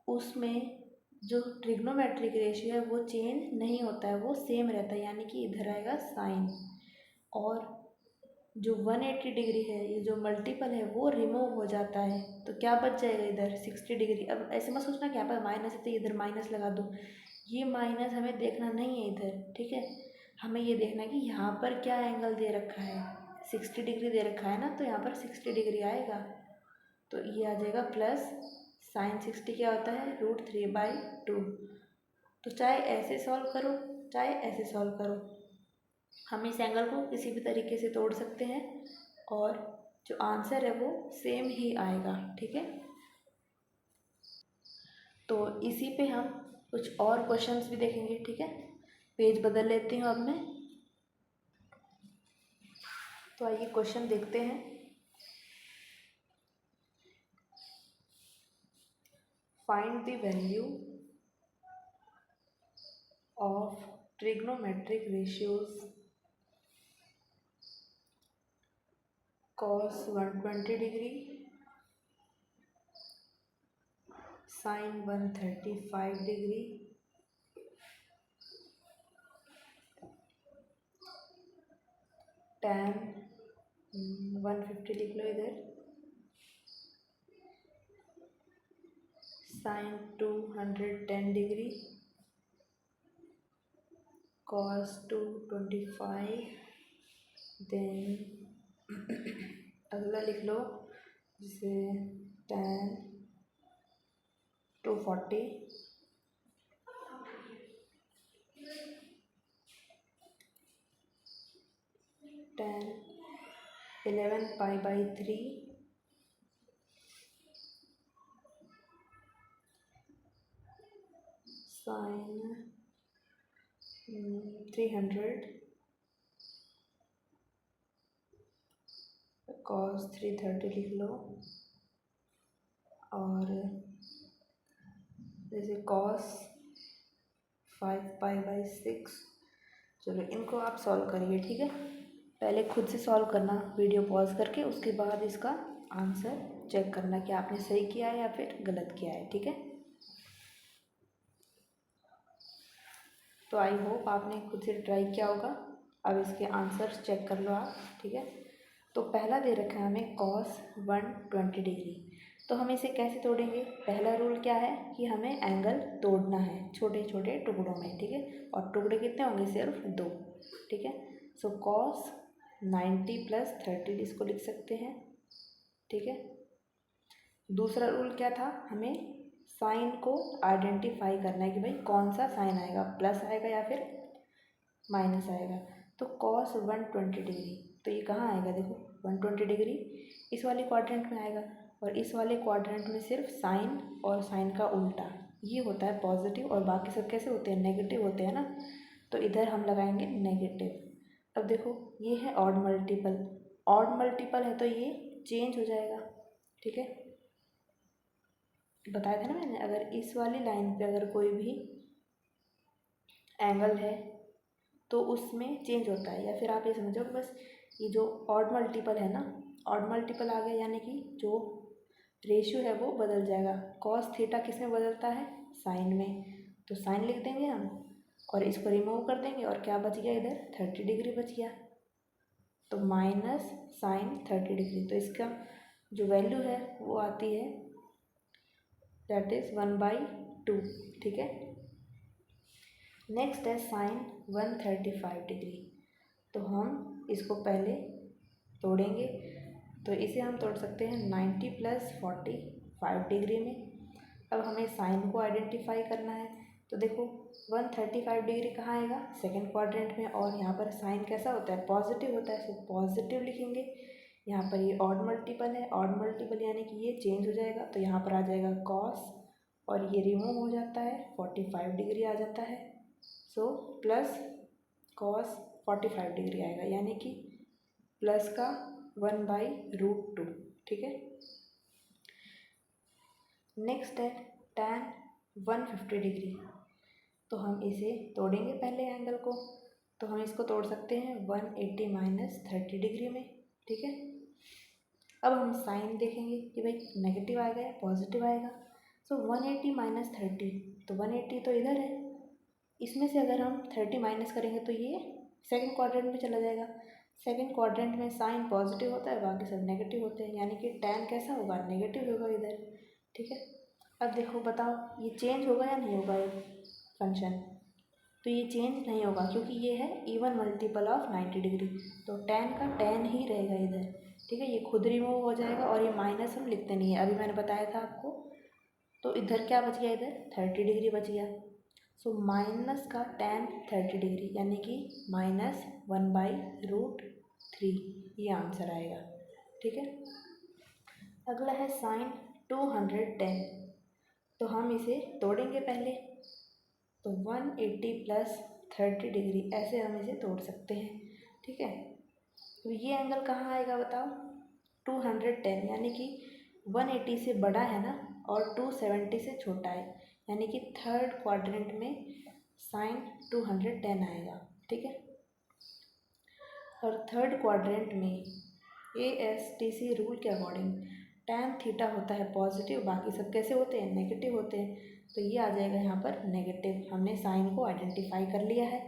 [SPEAKER 1] उसमें जो ट्रिग्नोमेट्रिक रेशियो है वो चेंज नहीं होता है, वो सेम रहता है, यानी कि इधर आएगा साइन। और जो 180 डिग्री है, ये जो मल्टीपल है वो रिमूव हो जाता है, तो क्या बच जाएगा इधर 60 डिग्री। अब ऐसे मत सोचना कि यहाँ पर माइनस है तो इधर माइनस लगा दो, ये माइनस हमें देखना नहीं है इधर, ठीक है। हमें ये देखना है कि यहाँ पर क्या एंगल दे रखा है, 60 डिग्री दे रखा है ना, तो यहाँ पर 60 डिग्री आएगा। तो ये आ जाएगा प्लस साइन 60 क्या होता है, √3/2। तो चाहे ऐसे सॉल्व करो चाहे ऐसे सॉल्व करो, हम इस एंगल को किसी भी तरीके से तोड़ सकते हैं और जो आंसर है वो सेम ही आएगा, ठीक है। तो इसी पे हम कुछ और क्वेश्चंस भी देखेंगे, ठीक है। पेज बदल लेती हूँ अब मैं। तो आइए क्वेश्चन देखते हैं। Find the value of trigonometric ratios cos 120 degree, sine 135 degree, tan 150 लिख लो इधर, साइन 210 डिग्री, cos 225, देन अगला लिख लो जैसे tan 240, tan 11π/3, साइन 300, cos 330 लिख लो, और जैसे cos 5π/6। चलो इनको आप सॉल्व करिए, ठीक है। पहले खुद से सॉल्व करना वीडियो पॉज करके, उसके बाद इसका आंसर चेक करना कि आपने सही किया है या फिर गलत किया है, ठीक है। तो आई होप आपने खुद से ट्राई किया होगा। अब इसके आंसर चेक कर लो आप, ठीक है। तो पहला दे रखा है हमें cos 120 डिग्री। तो हम इसे कैसे तोड़ेंगे? पहला रूल क्या है कि हमें एंगल तोड़ना है छोटे छोटे टुकड़ों में, ठीक है। और टुकड़े कितने होंगे? सिर्फ 2, ठीक है। सो cos 90 + 30 इसको लिख सकते हैं, ठीक है। दूसरा रूल क्या था? हमें साइन को आइडेंटिफाई करना है कि भाई कौन सा साइन आएगा, प्लस आएगा या फिर माइनस आएगा। तो cos 120 डिग्री, तो ये कहाँ आएगा? देखो 120 डिग्री इस वाले क्वाड्रेंट में आएगा, और इस वाले क्वाड्रेंट में सिर्फ साइन और साइन का उल्टा ये होता है पॉजिटिव, और बाकी सब कैसे होते हैं? नेगेटिव होते हैं ना। तो इधर हम लगाएंगे नेगेटिव। अब देखो ये है ऑड मल्टीपल, ऑड मल्टीपल है तो ये चेंज हो जाएगा, ठीक है। बताया था ना मैंने, अगर इस वाली लाइन पे अगर कोई भी एंगल है तो उसमें चेंज होता है। या फिर आप ये समझो कि बस ये जो ऑड मल्टीपल है ना, ऑड मल्टीपल आ गया यानी कि जो रेशियो है वो बदल जाएगा। कॉस थीटा किस में बदलता है? साइन में। तो साइन लिख देंगे हम और इसको रिमूव कर देंगे, और क्या बच गया? इधर 30 डिग्री बच गया। तो माइनस साइन 30 डिग्री, तो इसका जो वैल्यू है वो आती है दैट इज़ 1/2, ठीक है। नेक्स्ट है साइन 135 डिग्री। तो हम इसको पहले तोड़ेंगे, तो इसे हम तोड़ सकते हैं 90 + 45 डिग्री में। अब हमें साइन को आइडेंटिफाई करना है, तो देखो 135 डिग्री कहाँ आएगा? सेकंड क्वाड्रेंट में, और यहाँ पर साइन कैसा होता है? पॉजिटिव होता है, सो पॉजिटिव लिखेंगे। यहाँ पर ये ऑड मल्टीपल है, ऑड मल्टीपल यानी कि ये चेंज हो जाएगा, तो यहाँ पर आ जाएगा कॉस, और ये रिमूव हो जाता है 45 डिग्री आ जाता है। सो प्लस कॉस 45 डिग्री आएगा, यानी कि प्लस का 1/√2, ठीक है। नेक्स्ट है tan 150 डिग्री। तो हम इसे तोड़ेंगे पहले एंगल को, तो हम इसको तोड़ सकते हैं 180 - 30 डिग्री में, ठीक है। अब हम साइन देखेंगे कि भाई नेगेटिव आएगा या पॉजिटिव आएगा। सो 180 - 30, तो 180 तो इधर है, इसमें से अगर हम 30 माइनस करेंगे तो ये सेकंड क्वाड्रेंट में चला जाएगा। सेकंड क्वाड्रेंट में साइन पॉजिटिव होता है, बाकी सब नेगेटिव होते हैं, यानी कि tan कैसा होगा? नेगेटिव होगा इधर, ठीक है। अब देखो बताओ ये चेंज होगा या नहीं होगा ये फंक्शन? तो ये चेंज नहीं होगा क्योंकि ये है इवन मल्टीपल ऑफ 90 डिग्री, तो tan का tan ही रहेगा इधर, ठीक है। ये खुद रिमूव हो जाएगा, और ये माइनस हम लिखते नहीं है, अभी मैंने बताया था आपको। तो इधर क्या बच गया? इधर 30 डिग्री बच गया। सो माइनस का tan 30 डिग्री यानी कि -1/√3, ये आंसर आएगा, ठीक है। अगला है साइन 210। तो हम इसे तोड़ेंगे पहले, तो 180 + 30 डिग्री ऐसे हम इसे तोड़ सकते हैं, ठीक है। तो ये एंगल कहाँ आएगा बताओ? 210, यानी कि 180 से बड़ा है ना, और 270 से छोटा है, यानी कि थर्ड क्वाड्रेंट में साइन 210 आएगा, ठीक है। और थर्ड क्वाड्रेंट में ASTC रूल के अकॉर्डिंग tan थीटा होता है पॉजिटिव, बाकी सब कैसे होते हैं? नेगेटिव होते हैं। तो ये आ जाएगा यहाँ पर नेगेटिव, हमने साइन को आइडेंटिफाई कर लिया है।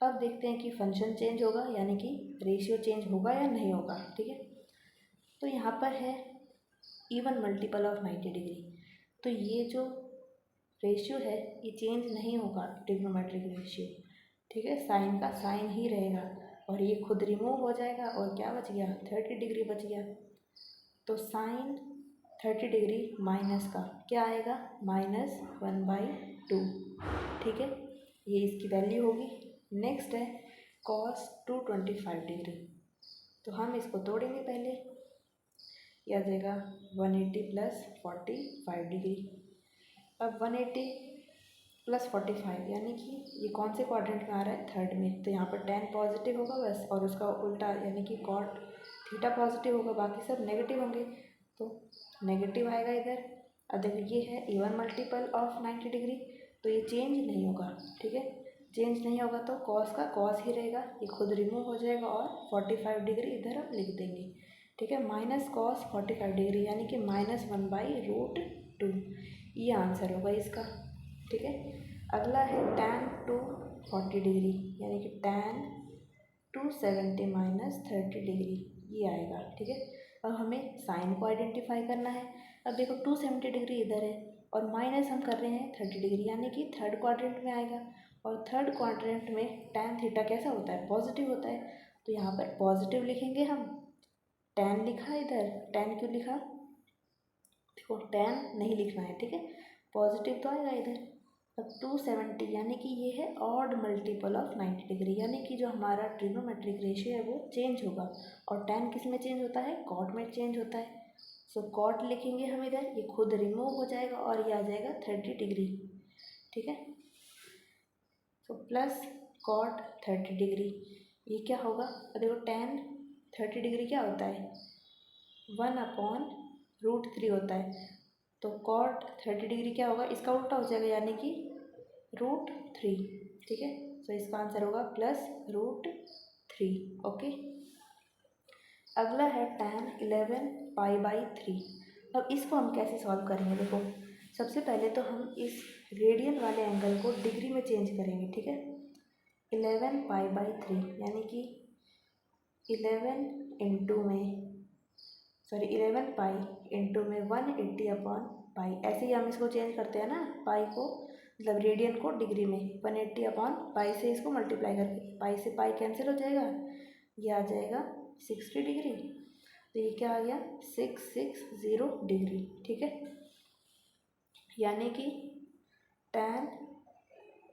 [SPEAKER 1] अब देखते हैं कि फंक्शन चेंज होगा यानी कि रेशियो चेंज होगा या नहीं होगा, ठीक है। तो यहाँ पर है इवन मल्टीपल ऑफ 90 डिग्री, तो ये जो रेशियो है ये चेंज नहीं होगा, ट्रिग्नोमेट्रिक रेशियो, ठीक है। साइन का साइन ही रहेगा, और ये खुद रिमूव हो जाएगा, और क्या बच गया? 30 डिग्री बच गया। तो साइन 30 डिग्री माइनस का क्या आएगा? -1/2, ठीक है। ये इसकी वैल्यू होगी। नेक्स्ट है cos 225 डिग्री। तो हम इसको तोड़ेंगे पहले, ये आ जाएगा 180 + 45 डिग्री। अब 180 + 45 यानी कि ये कौन से क्वाड्रेंट में आ रहा है? थर्ड में, तो यहाँ पर tan पॉजिटिव होगा बस, और उसका उल्टा यानी कि cot थीटा पॉजिटिव होगा, बाकी सब नेगेटिव होंगे, तो नेगेटिव आएगा इधर। अब देखो ये है इवन मल्टीपल ऑफ 90 डिग्री, तो ये चेंज नहीं होगा, ठीक है। चेंज नहीं होगा तो कॉस का कॉस ही रहेगा, ये खुद रिमूव हो जाएगा और 45 डिग्री इधर हम लिख देंगे, ठीक है। माइनस कॉस 45 डिग्री यानी कि -1/√2, ये आंसर होगा इसका, ठीक है। अगला है tan टू 40 डिग्री यानी कि tan 270 - 30 डिग्री, ये आएगा, ठीक है। अब हमें साइन को आइडेंटिफाई करना है। अब देखो 270 डिग्री इधर है और माइनस हम कर रहे हैं 30 डिग्री यानी कि थर्ड क्वाड्रेंट में आएगा, और थर्ड क्वाड्रेंट में tan थीटा कैसा होता है, पॉजिटिव होता है, तो यहाँ पर पॉजिटिव लिखेंगे हम। tan लिखा इधर, tan क्यों लिखा, देखो tan नहीं लिखना है, ठीक है, पॉजिटिव तो आएगा इधर। अब 270 यानी कि ये है ऑड मल्टीपल ऑफ 90 डिग्री, यानी कि जो हमारा ट्रिग्नोमेट्रिक रेशियो है वो चेंज होगा, और tan किस में चेंज होता है, कॉट में चेंज होता है। सो कॉट लिखेंगे हम इधर, ये खुद रिमूव हो जाएगा और ये आ जाएगा 30 डिग्री, ठीक है। सो प्लस कॉट 30 डिग्री, ये क्या होगा, देखो tan 30 डिग्री क्या होता है, 1/√3 होता है, तो कॉट 30 डिग्री क्या होगा, इसका उल्टा हो जाएगा यानी कि √3, ठीक है। सो इसका आंसर होगा +√3, ओके। अगला है tan 11π/3। अब इसको हम कैसे सॉल्व करेंगे, देखो सबसे पहले तो हम इस रेडियन वाले एंगल को डिग्री में चेंज करेंगे, ठीक है। 11π/3 यानी कि 11 पाई इंटू में 180/पाई, ऐसे ही हम इसको चेंज करते हैं ना, पाई को मतलब रेडियन को डिग्री में 180/पाई से इसको मल्टीप्लाई करके, पाई से पाई कैंसिल हो जाएगा, ये आ जाएगा 60 डिग्री, तो ये क्या आ गया 660 डिग्री, ठीक है। यानी कि tan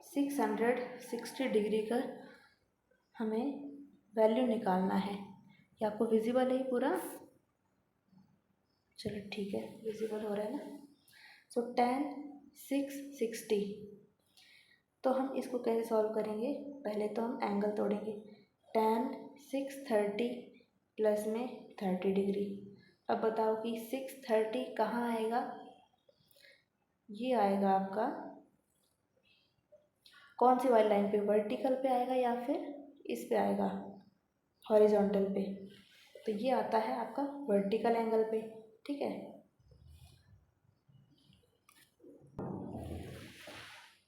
[SPEAKER 1] 660 डिग्री का हमें वैल्यू निकालना है। ये आपको विजिबल है पूरा, चलो ठीक है, विजिबल हो रहा है ना। सो tan 660, तो हम इसको कैसे सॉल्व करेंगे, पहले तो हम एंगल तोड़ेंगे, tan 630 प्लस में 30 डिग्री। अब बताओ कि 630 कहाँ आएगा, ये आएगा आपका कौन सी वाली लाइन पे, वर्टिकल पे आएगा या फिर इस पे आएगा, हॉरिजॉन्टल पे, तो ये आता है आपका वर्टिकल एंगल पे, ठीक है।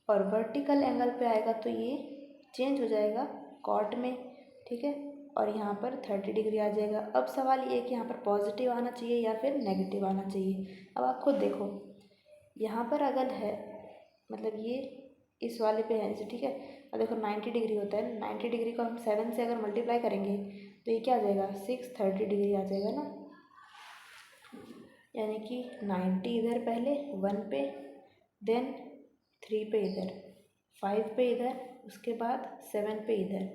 [SPEAKER 1] और वर्टिकल एंगल पे आएगा तो ये चेंज हो जाएगा कॉट में, ठीक है, और यहाँ पर 30 डिग्री आ जाएगा। अब सवाल ये है कि यहाँ पर पॉजिटिव आना चाहिए या फिर नेगेटिव आना चाहिए। अब आप खुद देखो, यहाँ पर अगर है मतलब ये इस वाले पे है, ठीक है, और देखो 90 डिग्री होता है, 90 डिग्री को हम 7 से अगर मल्टीप्लाई करेंगे तो ये क्या आ जाएगा 630 डिग्री आ जाएगा ना, यानी कि 90 इधर पहले 1 पे, देन 3 पे इधर, 5 पे इधर, उसके बाद 7 पे इधर,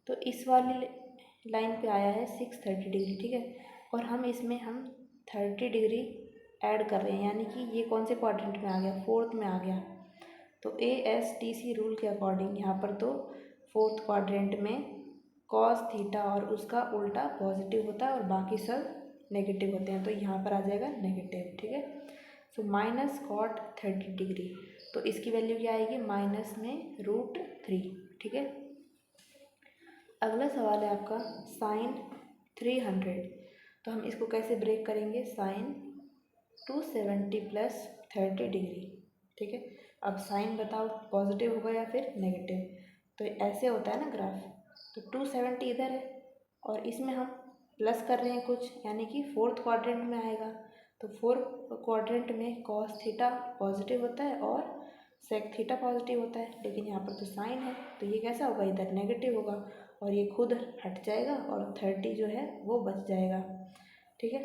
[SPEAKER 1] तो इस वाली लाइन पे आया है 630 डिग्री, ठीक है। और हम इसमें हम 30 डिग्री ऐड कर रहे हैं, यानी कि ये कौन से क्वाड्रेंट में आ गया, फोर्थ में आ गया। तो ASTC रूल के अकॉर्डिंग यहाँ पर तो फोर्थ क्वाड्रेंट में कॉस थीटा और उसका उल्टा पॉजिटिव होता है और बाकी सब नेगेटिव होते हैं, तो यहाँ पर आ जाएगा नेगेटिव, ठीक है। सो माइनस कॉट 30 डिग्री, तो इसकी वैल्यू क्या आएगी, माइनस में √3, ठीक है। अगला सवाल है आपका साइन 300, तो हम इसको कैसे ब्रेक करेंगे, साइन 270 प्लस 30 डिग्री, ठीक है। अब साइन बताओ पॉजिटिव होगा या फिर नेगेटिव, तो ऐसे होता है ना ग्राफ, तो 270 इधर है और इसमें हम प्लस कर रहे हैं कुछ, यानी कि फोर्थ क्वाड्रेंट में आएगा, तो फोर्थ क्वाड्रेंट में कॉस थीटा पॉजिटिव होता है और सेक थीटा पॉजिटिव होता है, लेकिन यहाँ पर तो साइन है, तो ये कैसा होगा, इधर नेगेटिव होगा और ये खुद हट जाएगा और 30 जो है वो बच जाएगा, ठीक है,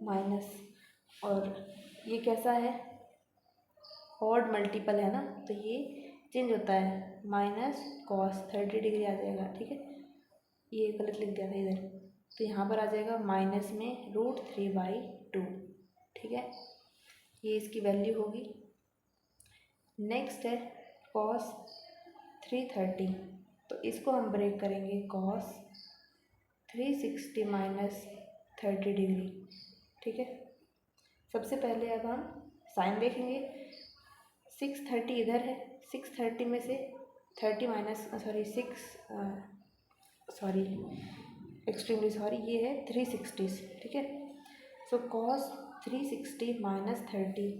[SPEAKER 1] माइनस। और ये कैसा है, ऑड मल्टीपल है ना, तो ये चेंज होता है, माइनस कॉस 30 डिग्री आ जाएगा, ठीक है। ये गलत लिख दिया था इधर, तो यहाँ पर आ जाएगा माइनस में √3/2, ठीक है, ये इसकी वैल्यू होगी। नेक्स्ट है कॉस 330, तो इसको हम ब्रेक करेंगे, कॉस 360 माइनस 30 डिग्री। ठीक है, सबसे पहले अब हम साइन देखेंगे। 630 इधर है, 630 में से 30 माइनस एक्सट्रीमली सॉरी, ये है 360। ठीक है, सो कॉस 360 माइनस 30,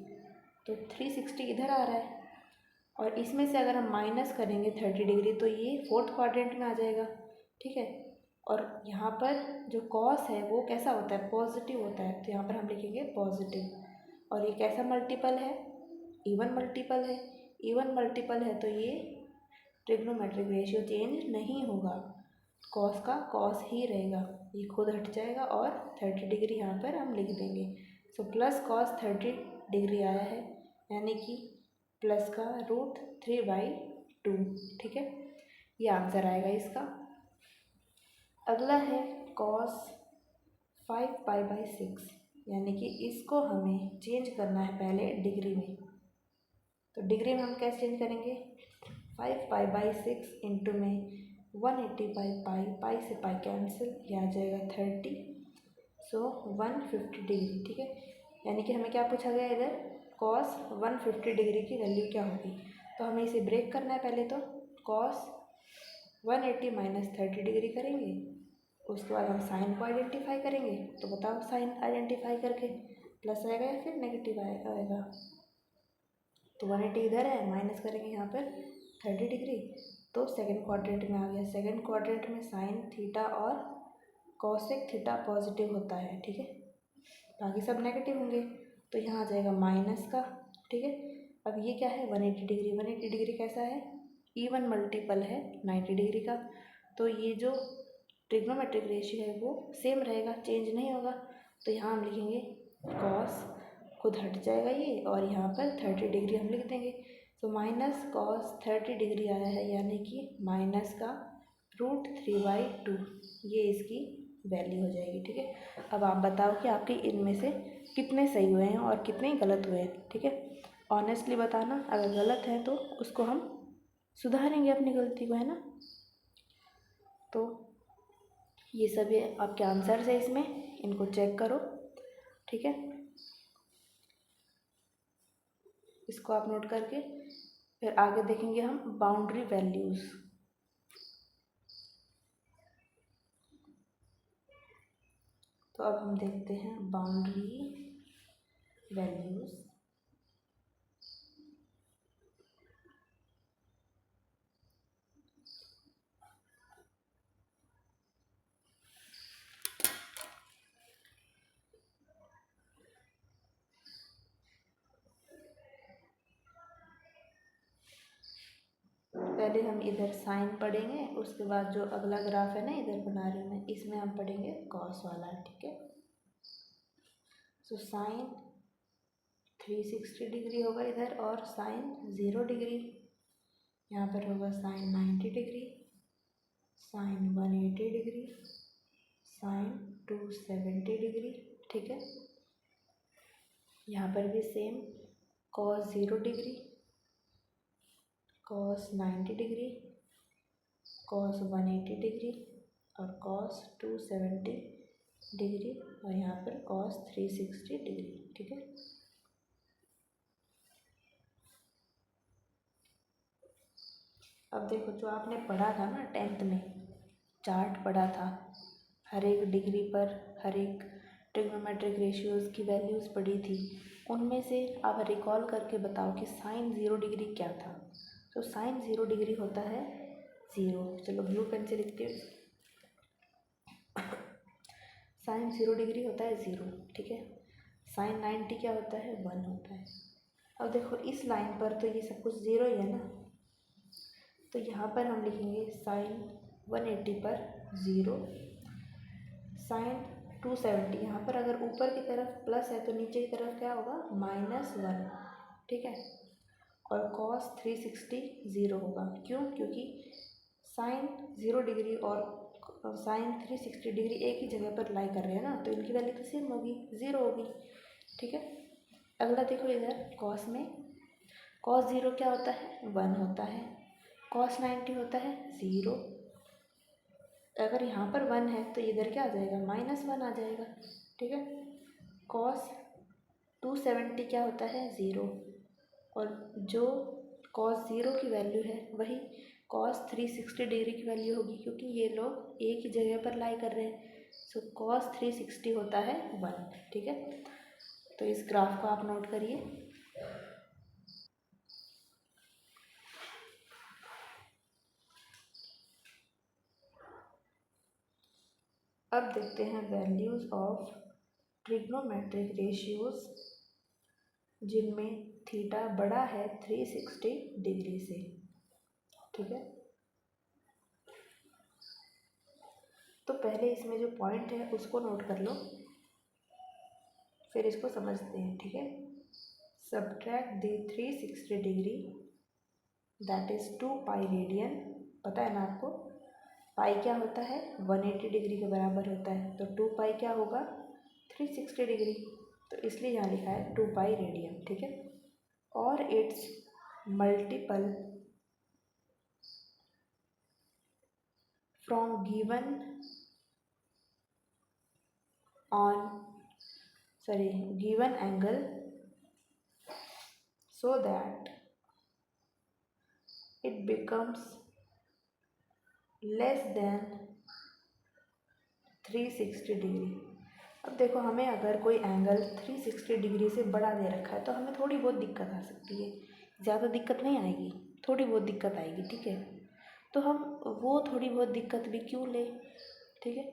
[SPEAKER 1] तो 360 इधर आ रहा है और इसमें से अगर हम माइनस करेंगे 30 डिग्री तो ये फोर्थ क्वाड्रेंट में आ जाएगा। ठीक है, और यहाँ पर जो कॉस है वो कैसा होता है, पॉजिटिव होता है, तो यहाँ पर हम लिखेंगे पॉजिटिव। और ये कैसा मल्टीपल है, इवन मल्टीपल है। इवन मल्टीपल है तो ये ट्रिग्नोमेट्रिक रेशियो चेंज नहीं होगा, कॉस का कॉस ही रहेगा, ये खुद हट जाएगा और 30 डिग्री यहाँ पर हम लिख देंगे। सो प्लस कॉस 30 डिग्री आया है, यानी कि प्लस का √3/2। ठीक है, ये आंसर आएगा इसका। अगला है कॉस 5π/6, यानी कि इसको हमें चेंज करना है पहले डिग्री में। तो डिग्री में हम कैसे चेंज करेंगे, 5π/6 इंटू में 180/π, पाई से पाई कैंसिल, ये आ जाएगा 30, सो 150 डिग्री। ठीक है, यानी कि हमें क्या पूछा गया इधर, कॉस 150 डिग्री की वैल्यू क्या होगी। तो हमें इसे ब्रेक करना है पहले, तो कॉस 180 माइनस 30 डिग्री करेंगे, उसके बाद हम साइन को आइडेंटिफाई करेंगे। तो बताओ साइन आइडेंटिफाई करके प्लस आएगा या फिर नेगेटिव आएगा। तो 180 इधर है, माइनस करेंगे यहाँ पर 30 डिग्री, तो सेकंड क्वाड्रेंट में आ गया। सेकंड क्वाड्रेंट में साइन थीटा और कॉसेक थीटा पॉजिटिव होता है। ठीक है, बाकी सब नेगेटिव होंगे, तो यहाँ आ जाएगा माइनस का। ठीक है, अब ये क्या है, 180 डिग्री। 180 डिग्री कैसा है, इवन मल्टीपल है 90 डिग्री का, तो ये जो ट्रिग्नोमेट्रिक रेशियो है वो सेम रहेगा, चेंज नहीं होगा। तो यहाँ हम लिखेंगे कॉस, खुद हट जाएगा ये, और यहाँ पर 30 डिग्री हम लिख देंगे। तो माइनस कॉस 30 डिग्री आया है, यानी कि माइनस का √3/2, ये इसकी वैल्यू हो जाएगी। ठीक है, अब आप बताओ कि आपके इनमें से कितने सही हुए हैं और कितने गलत हुए हैं। ठीक है, ऑनेस्टली बताना, अगर गलत है तो उसको हम सुधारेंगे अपनी गलती को, है ना। तो ये सभी आपके आंसर्स है इसमें, इनको चेक करो। ठीक है, इसको आप नोट करके फिर आगे देखेंगे हम बाउंड्री वैल्यूज़। तो अब हम देखते हैं बाउंड्री वैल्यूज़। पहले हम इधर साइन पढ़ेंगे, उसके बाद जो अगला ग्राफ है ना इधर बना रही हूँ मैं, इसमें हम पढ़ेंगे कॉस वाला। ठीक है, सो साइन 360 डिग्री होगा इधर, और साइन 0 डिग्री, यहाँ पर होगा sine 90 degree, sine 180 degree, sine 270 degree. ठीक है, यहाँ पर भी same, cos 0 degree, cos 90 degree, cos 180 degree और कॉस 270 डिग्री, और यहाँ पर कॉस 360 डिग्री। ठीक है, अब देखो जो आपने पढ़ा था ना 10th में, चार्ट पढ़ा था, हर एक डिग्री पर हर एक ट्रिग्नोमेट्रिक रेशियोज़ की वैल्यूज़ पढ़ी थी, उनमें से आप रिकॉल करके बताओ कि साइन 0 डिग्री क्या था। तो साइन 0 डिग्री होता है 0, चलो ब्लू पेन से लिखते हैं, साइन 0 डिग्री होता है 0। ठीक है, साइन 90 क्या होता है, 1 होता है। अब देखो इस लाइन पर तो ये सब कुछ 0 ही है ना, तो यहाँ पर हम लिखेंगे साइन 180 पर 0, साइन 270, यहाँ पर अगर ऊपर की तरफ प्लस है तो नीचे की तरफ क्या होगा, -1। ठीक है, और कॉस 360 0 होगा, क्यों, क्योंकि साइन 0 डिग्री और साइन 360 डिग्री एक ही जगह पर लाई कर रहे हैं ना, तो इनकी वैल्यू तो सेम होगी, 0 होगी। ठीक है, अगला देखो इधर कॉस में, कॉस 0 क्या होता है, 1 होता है, कॉस 90 होता है 0, अगर यहाँ पर 1 है तो इधर क्या आ जाएगा, -1 आ जाएगा, ठीक है। कॉस 270 क्या होता है, 0, और जो कॉस 0 की वैल्यू है वही कॉस 360 डिग्री की वैल्यू होगी, क्योंकि ये लोग एक ही जगह पर लाई कर रहे हैं। सो कॉस 360 होता है 1, ठीक है। तो इस ग्राफ को आप नोट करिए। अब देखते हैं वैल्यूज़ ऑफ ट्रिग्नोमेट्रिक रेशियोज जिनमें थीटा बड़ा है 360 डिग्री से, ठीक है। तो पहले इसमें जो पॉइंट है उसको नोट कर लो, फिर इसको समझते हैं, ठीक है। Subtract the 360 degree that is 2 pi radian, पता है ना आपको, पाई क्या होता है, 180 डिग्री के बराबर होता है, तो 2 पाई क्या होगा, 360 डिग्री, तो इसलिए यहाँ लिखा है 2 पाई रेडियन, ठीक है। और it's multiple from given angle so that it becomes less than 360 degree. अब देखो, हमें अगर कोई एंगल 360 डिग्री से बड़ा दे रखा है तो हमें थोड़ी बहुत दिक्कत आ सकती है, ज़्यादा दिक्कत नहीं आएगी, थोड़ी बहुत दिक्कत आएगी, ठीक है। तो हम वो थोड़ी बहुत दिक्कत भी क्यों ले, ठीक है।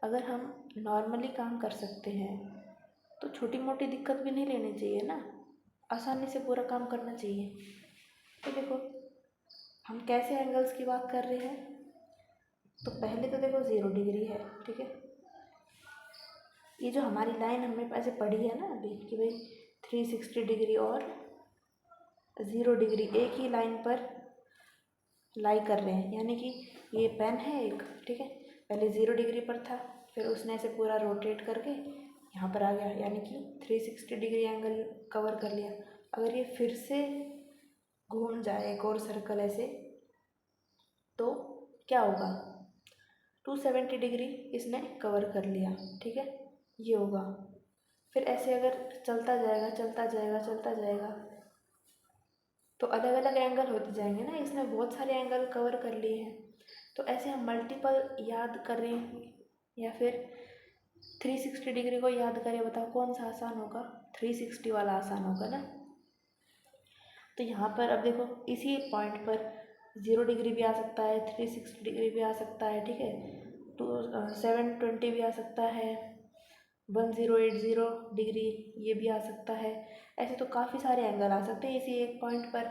[SPEAKER 1] अगर हम नॉर्मली काम कर सकते हैं तो छोटी मोटी दिक्कत भी नहीं लेनी चाहिए ना, आसानी से पूरा काम करना चाहिए। तो देखो, हम कैसे एंगल्स की बात कर रहे हैं, तो पहले तो देखो 0 डिग्री है, ठीक है। ये जो हमारी लाइन हमने ऐसे पढ़ी है ना अभी कि भाई 360 डिग्री और 0 डिग्री एक ही लाइन पर लाई कर रहे हैं, यानी कि ये पेन है एक, ठीक है, पहले 0 डिग्री पर था, फिर उसने ऐसे पूरा रोटेट करके यहाँ पर आ गया, यानी कि 360 डिग्री एंगल कवर कर लिया। अगर ये फिर से घूम जाए एक और सर्कल ऐसे, तो क्या होगा, 270 डिग्री इसने कवर कर लिया, ठीक है, ये होगा। फिर ऐसे अगर चलता जाएगा चलता जाएगा चलता जाएगा तो अलग अलग एंगल होते जाएंगे ना, इसने बहुत सारे एंगल कवर कर लिए हैं। तो ऐसे हम मल्टीपल याद करें या फिर 360 डिग्री को याद करें, बताओ कौन सा आसान होगा, 360 वाला आसान होगा ना। तो यहाँ पर अब देखो, इसी पॉइंट पर 0 डिग्री भी आ सकता है, 360 डिग्री भी आ सकता है, ठीक है, 720 भी आ सकता है, 1080 डिग्री ये भी आ सकता है। ऐसे तो काफ़ी सारे एंगल आ सकते हैं इसी एक पॉइंट पर।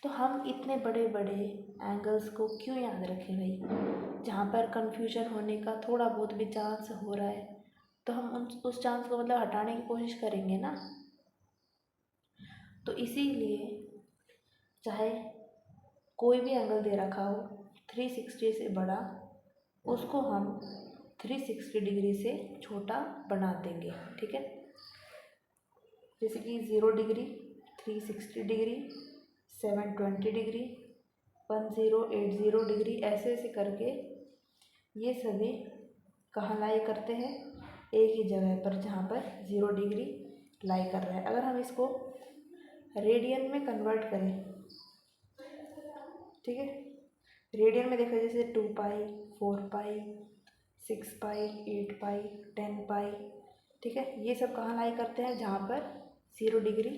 [SPEAKER 1] तो हम इतने बड़े बड़े एंगल्स को क्यों याद रखें भाई, जहाँ पर कन्फ्यूजन होने का थोड़ा बहुत भी चांस हो रहा है, तो हम उस चांस को मतलब हटाने की कोशिश करेंगे ना। तो इसीलिए चाहे कोई भी एंगल दे रखा हो 360 से बड़ा, उसको हम 360 डिग्री से छोटा बना देंगे, ठीक है। जैसे कि 0 डिग्री, 360 डिग्री, 720 डिग्री, 1080 डिग्री, ऐसे ऐसे करके ये सभी कहाँ लाई करते हैं, एक ही जगह पर जहाँ पर 0 डिग्री लाई कर रहा है। अगर हम इसको रेडियन में कन्वर्ट करें, ठीक है, रेडियन में देखो, जैसे 2 पाई, 4 पाई, 6 पाई, 8 पाई, 10 पाई, ठीक है, ये सब कहाँ लाई करते हैं, जहाँ पर 0 डिग्री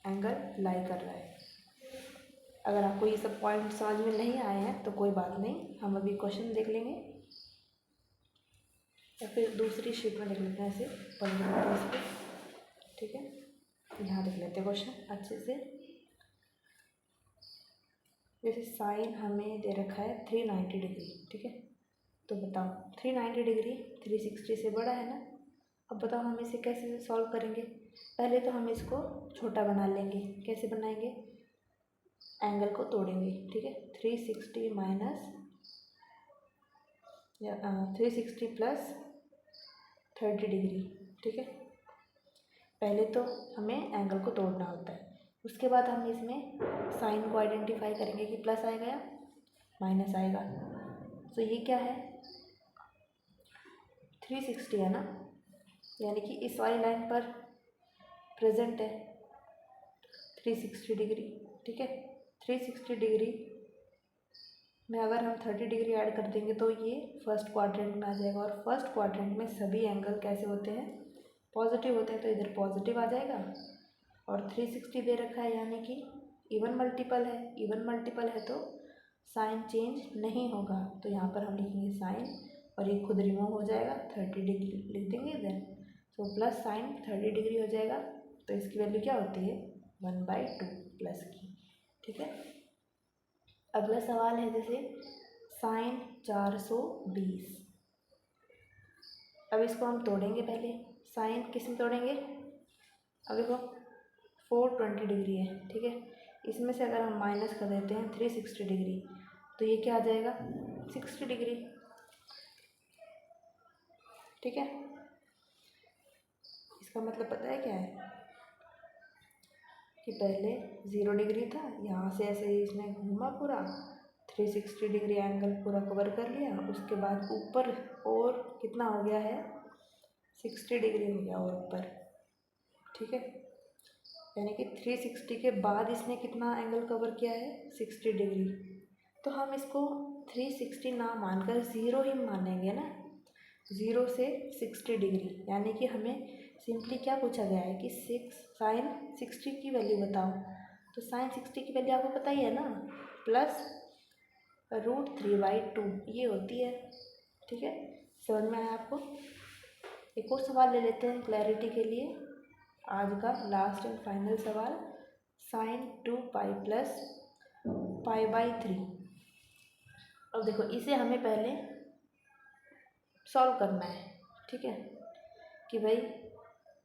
[SPEAKER 1] एंगल लाई कर रहा है। अगर आपको ये सब पॉइंट समझ में नहीं आए हैं तो कोई बात नहीं, हम अभी क्वेश्चन देख लेंगे या फिर दूसरी शीट में देख लेते हैं, ऐसे पढ़ लेते हैं इसको, ठीक है। यहाँ देख लेते हैं क्वेश्चन अच्छे से। जैसे साइन हमें दे रखा है 390 डिग्री, ठीक है, तो बताओ 390 डिग्री 360 से बड़ा है ना। अब बताओ हम इसे कैसे सॉल्व करेंगे। पहले तो हम इसको छोटा बना लेंगे, कैसे बनाएंगे, एंगल को तोड़ेंगे, ठीक है, 360 माइनस 360 प्लस 30 डिग्री, ठीक है। पहले तो हमें एंगल को तोड़ना होता है, उसके बाद हम इसमें साइन को आइडेंटिफाई करेंगे कि प्लस आएगा या माइनस आएगा। तो ये क्या है 360 है ना, यानी कि इस वाली लाइन पर प्रेजेंट है 360 डिग्री। ठीक है, 360 डिग्री में अगर हम 30 डिग्री ऐड कर देंगे तो ये फर्स्ट क्वाड्रेंट में आ जाएगा, और फर्स्ट क्वाड्रेंट में सभी एंगल कैसे होते हैं, पॉजिटिव होते हैं, तो इधर पॉजिटिव आ जाएगा। और 360 दे रखा है यानी कि इवन मल्टीपल है, इवन मल्टीपल है तो साइन चेंज नहीं होगा, तो यहाँ पर हम लिखेंगे साइन और ये खुद रिमूव हो जाएगा, 30 डिग्री लिख देंगे देन, तो प्लस साइन 30 डिग्री हो जाएगा। तो इसकी वैल्यू क्या होती है 1/2 प्लस की। ठीक है, अगला सवाल है जैसे साइन 420। अब इसको हम तोड़ेंगे, पहले साइन किस में तोड़ेंगे, अब देखो 420 डिग्री है। ठीक है, इसमें से अगर हम माइनस कर देते हैं 360 डिग्री तो ये क्या आ जाएगा 60 डिग्री। ठीक है, इसका मतलब पता है क्या है कि पहले 0 डिग्री था, यहाँ से ऐसे ही इसने घूमा पूरा 360 डिग्री एंगल पूरा कवर कर लिया, उसके बाद ऊपर और कितना हो गया है 60 डिग्री हो गया और ऊपर। ठीक है, यानी कि 360 के बाद इसने कितना एंगल कवर किया है 60 डिग्री। तो हम इसको 360 ना मानकर 0 ही मानेंगे ना, 0 से 60 डिग्री, यानी कि हमें सिंपली क्या पूछा गया है कि साइन 60 की वैल्यू बताओ। तो साइन 60 की वैल्यू आपको पता ही है ना, प्लस √3/2 ये होती है। ठीक है, समझ में आया आपको। एक और सवाल ले लेते हैं क्लैरिटी के लिए, आज का लास्ट एंड फाइनल सवाल, साइन 2π प्लस π/3। अब देखो इसे हमें पहले सॉल्व करना है। ठीक है, कि भाई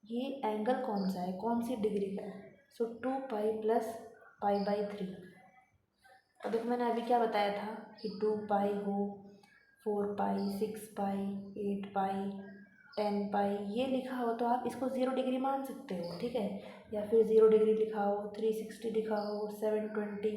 [SPEAKER 1] ये एंगल कौन सा है, कौन सी डिग्री का है, सो 2π प्लस π/3। अब देखो मैंने अभी क्या बताया था कि 2π हो, 4π, 6π, 8π, 10π ये लिखा हो तो आप इसको 0 डिग्री मान सकते हो। ठीक है, या फिर 0 डिग्री लिखा हो, 360 लिखा हो, 720,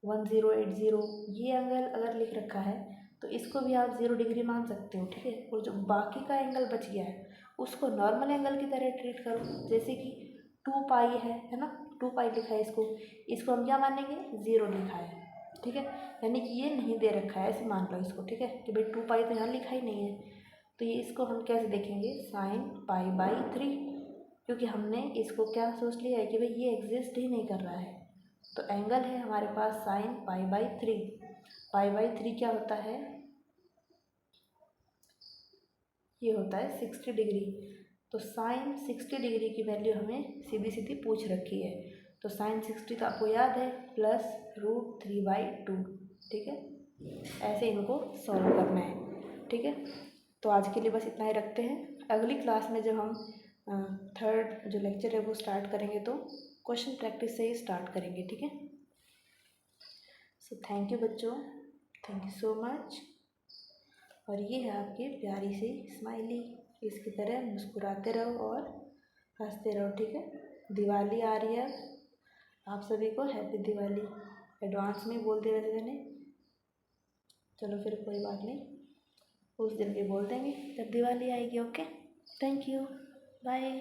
[SPEAKER 1] 1080 ये एंगल अगर लिख रखा है तो इसको भी आप 0 डिग्री मान सकते हो। ठीक है, और जो बाकी का एंगल बच गया है उसको नॉर्मल एंगल की तरह ट्रीट करो, जैसे कि 2π है ना, 2π लिखा है, इसको हम क्या मानेंगे 0 लिखा है। ठीक है, यानी कि ये नहीं दे रखा है ऐसे मान लो इसको। ठीक है, कि भाई 2π तो यहाँ लिखा ही नहीं है, तो ये इसको हम कैसे देखेंगे साइन π/3, क्योंकि हमने इसको क्या सोच लिया है कि भाई ये एग्जिस्ट ही नहीं कर रहा है। तो एंगल है हमारे पास साइन π/3। π/3 क्या होता है, ये होता है 60 डिग्री। तो साइन 60 डिग्री की वैल्यू हमें सीधी सीधी पूछ रखी है, तो साइन 60 तो आपको याद है प्लस √3/2। ठीक है, ऐसे इनको सॉल्व करना है। ठीक है, तो आज के लिए बस इतना ही रखते हैं। अगली क्लास में जब हम थर्ड जो लेक्चर है वो स्टार्ट करेंगे तो क्वेश्चन प्रैक्टिस से ही स्टार्ट करेंगे। ठीक है, सो थैंक यू बच्चों, थैंक यू सो मच। और ये है आपकी प्यारी सी स्माइली, इसकी तरह मुस्कुराते रहो और हंसते रहो। ठीक है, दिवाली आ रही है, आप सभी को हैप्पी दिवाली एडवांस में बोल दिया वैसे मैंने, चलो फिर कोई बात नहीं, उस दिन भी बोल देंगे जब दिवाली आएगी। Okay, thank you, bye.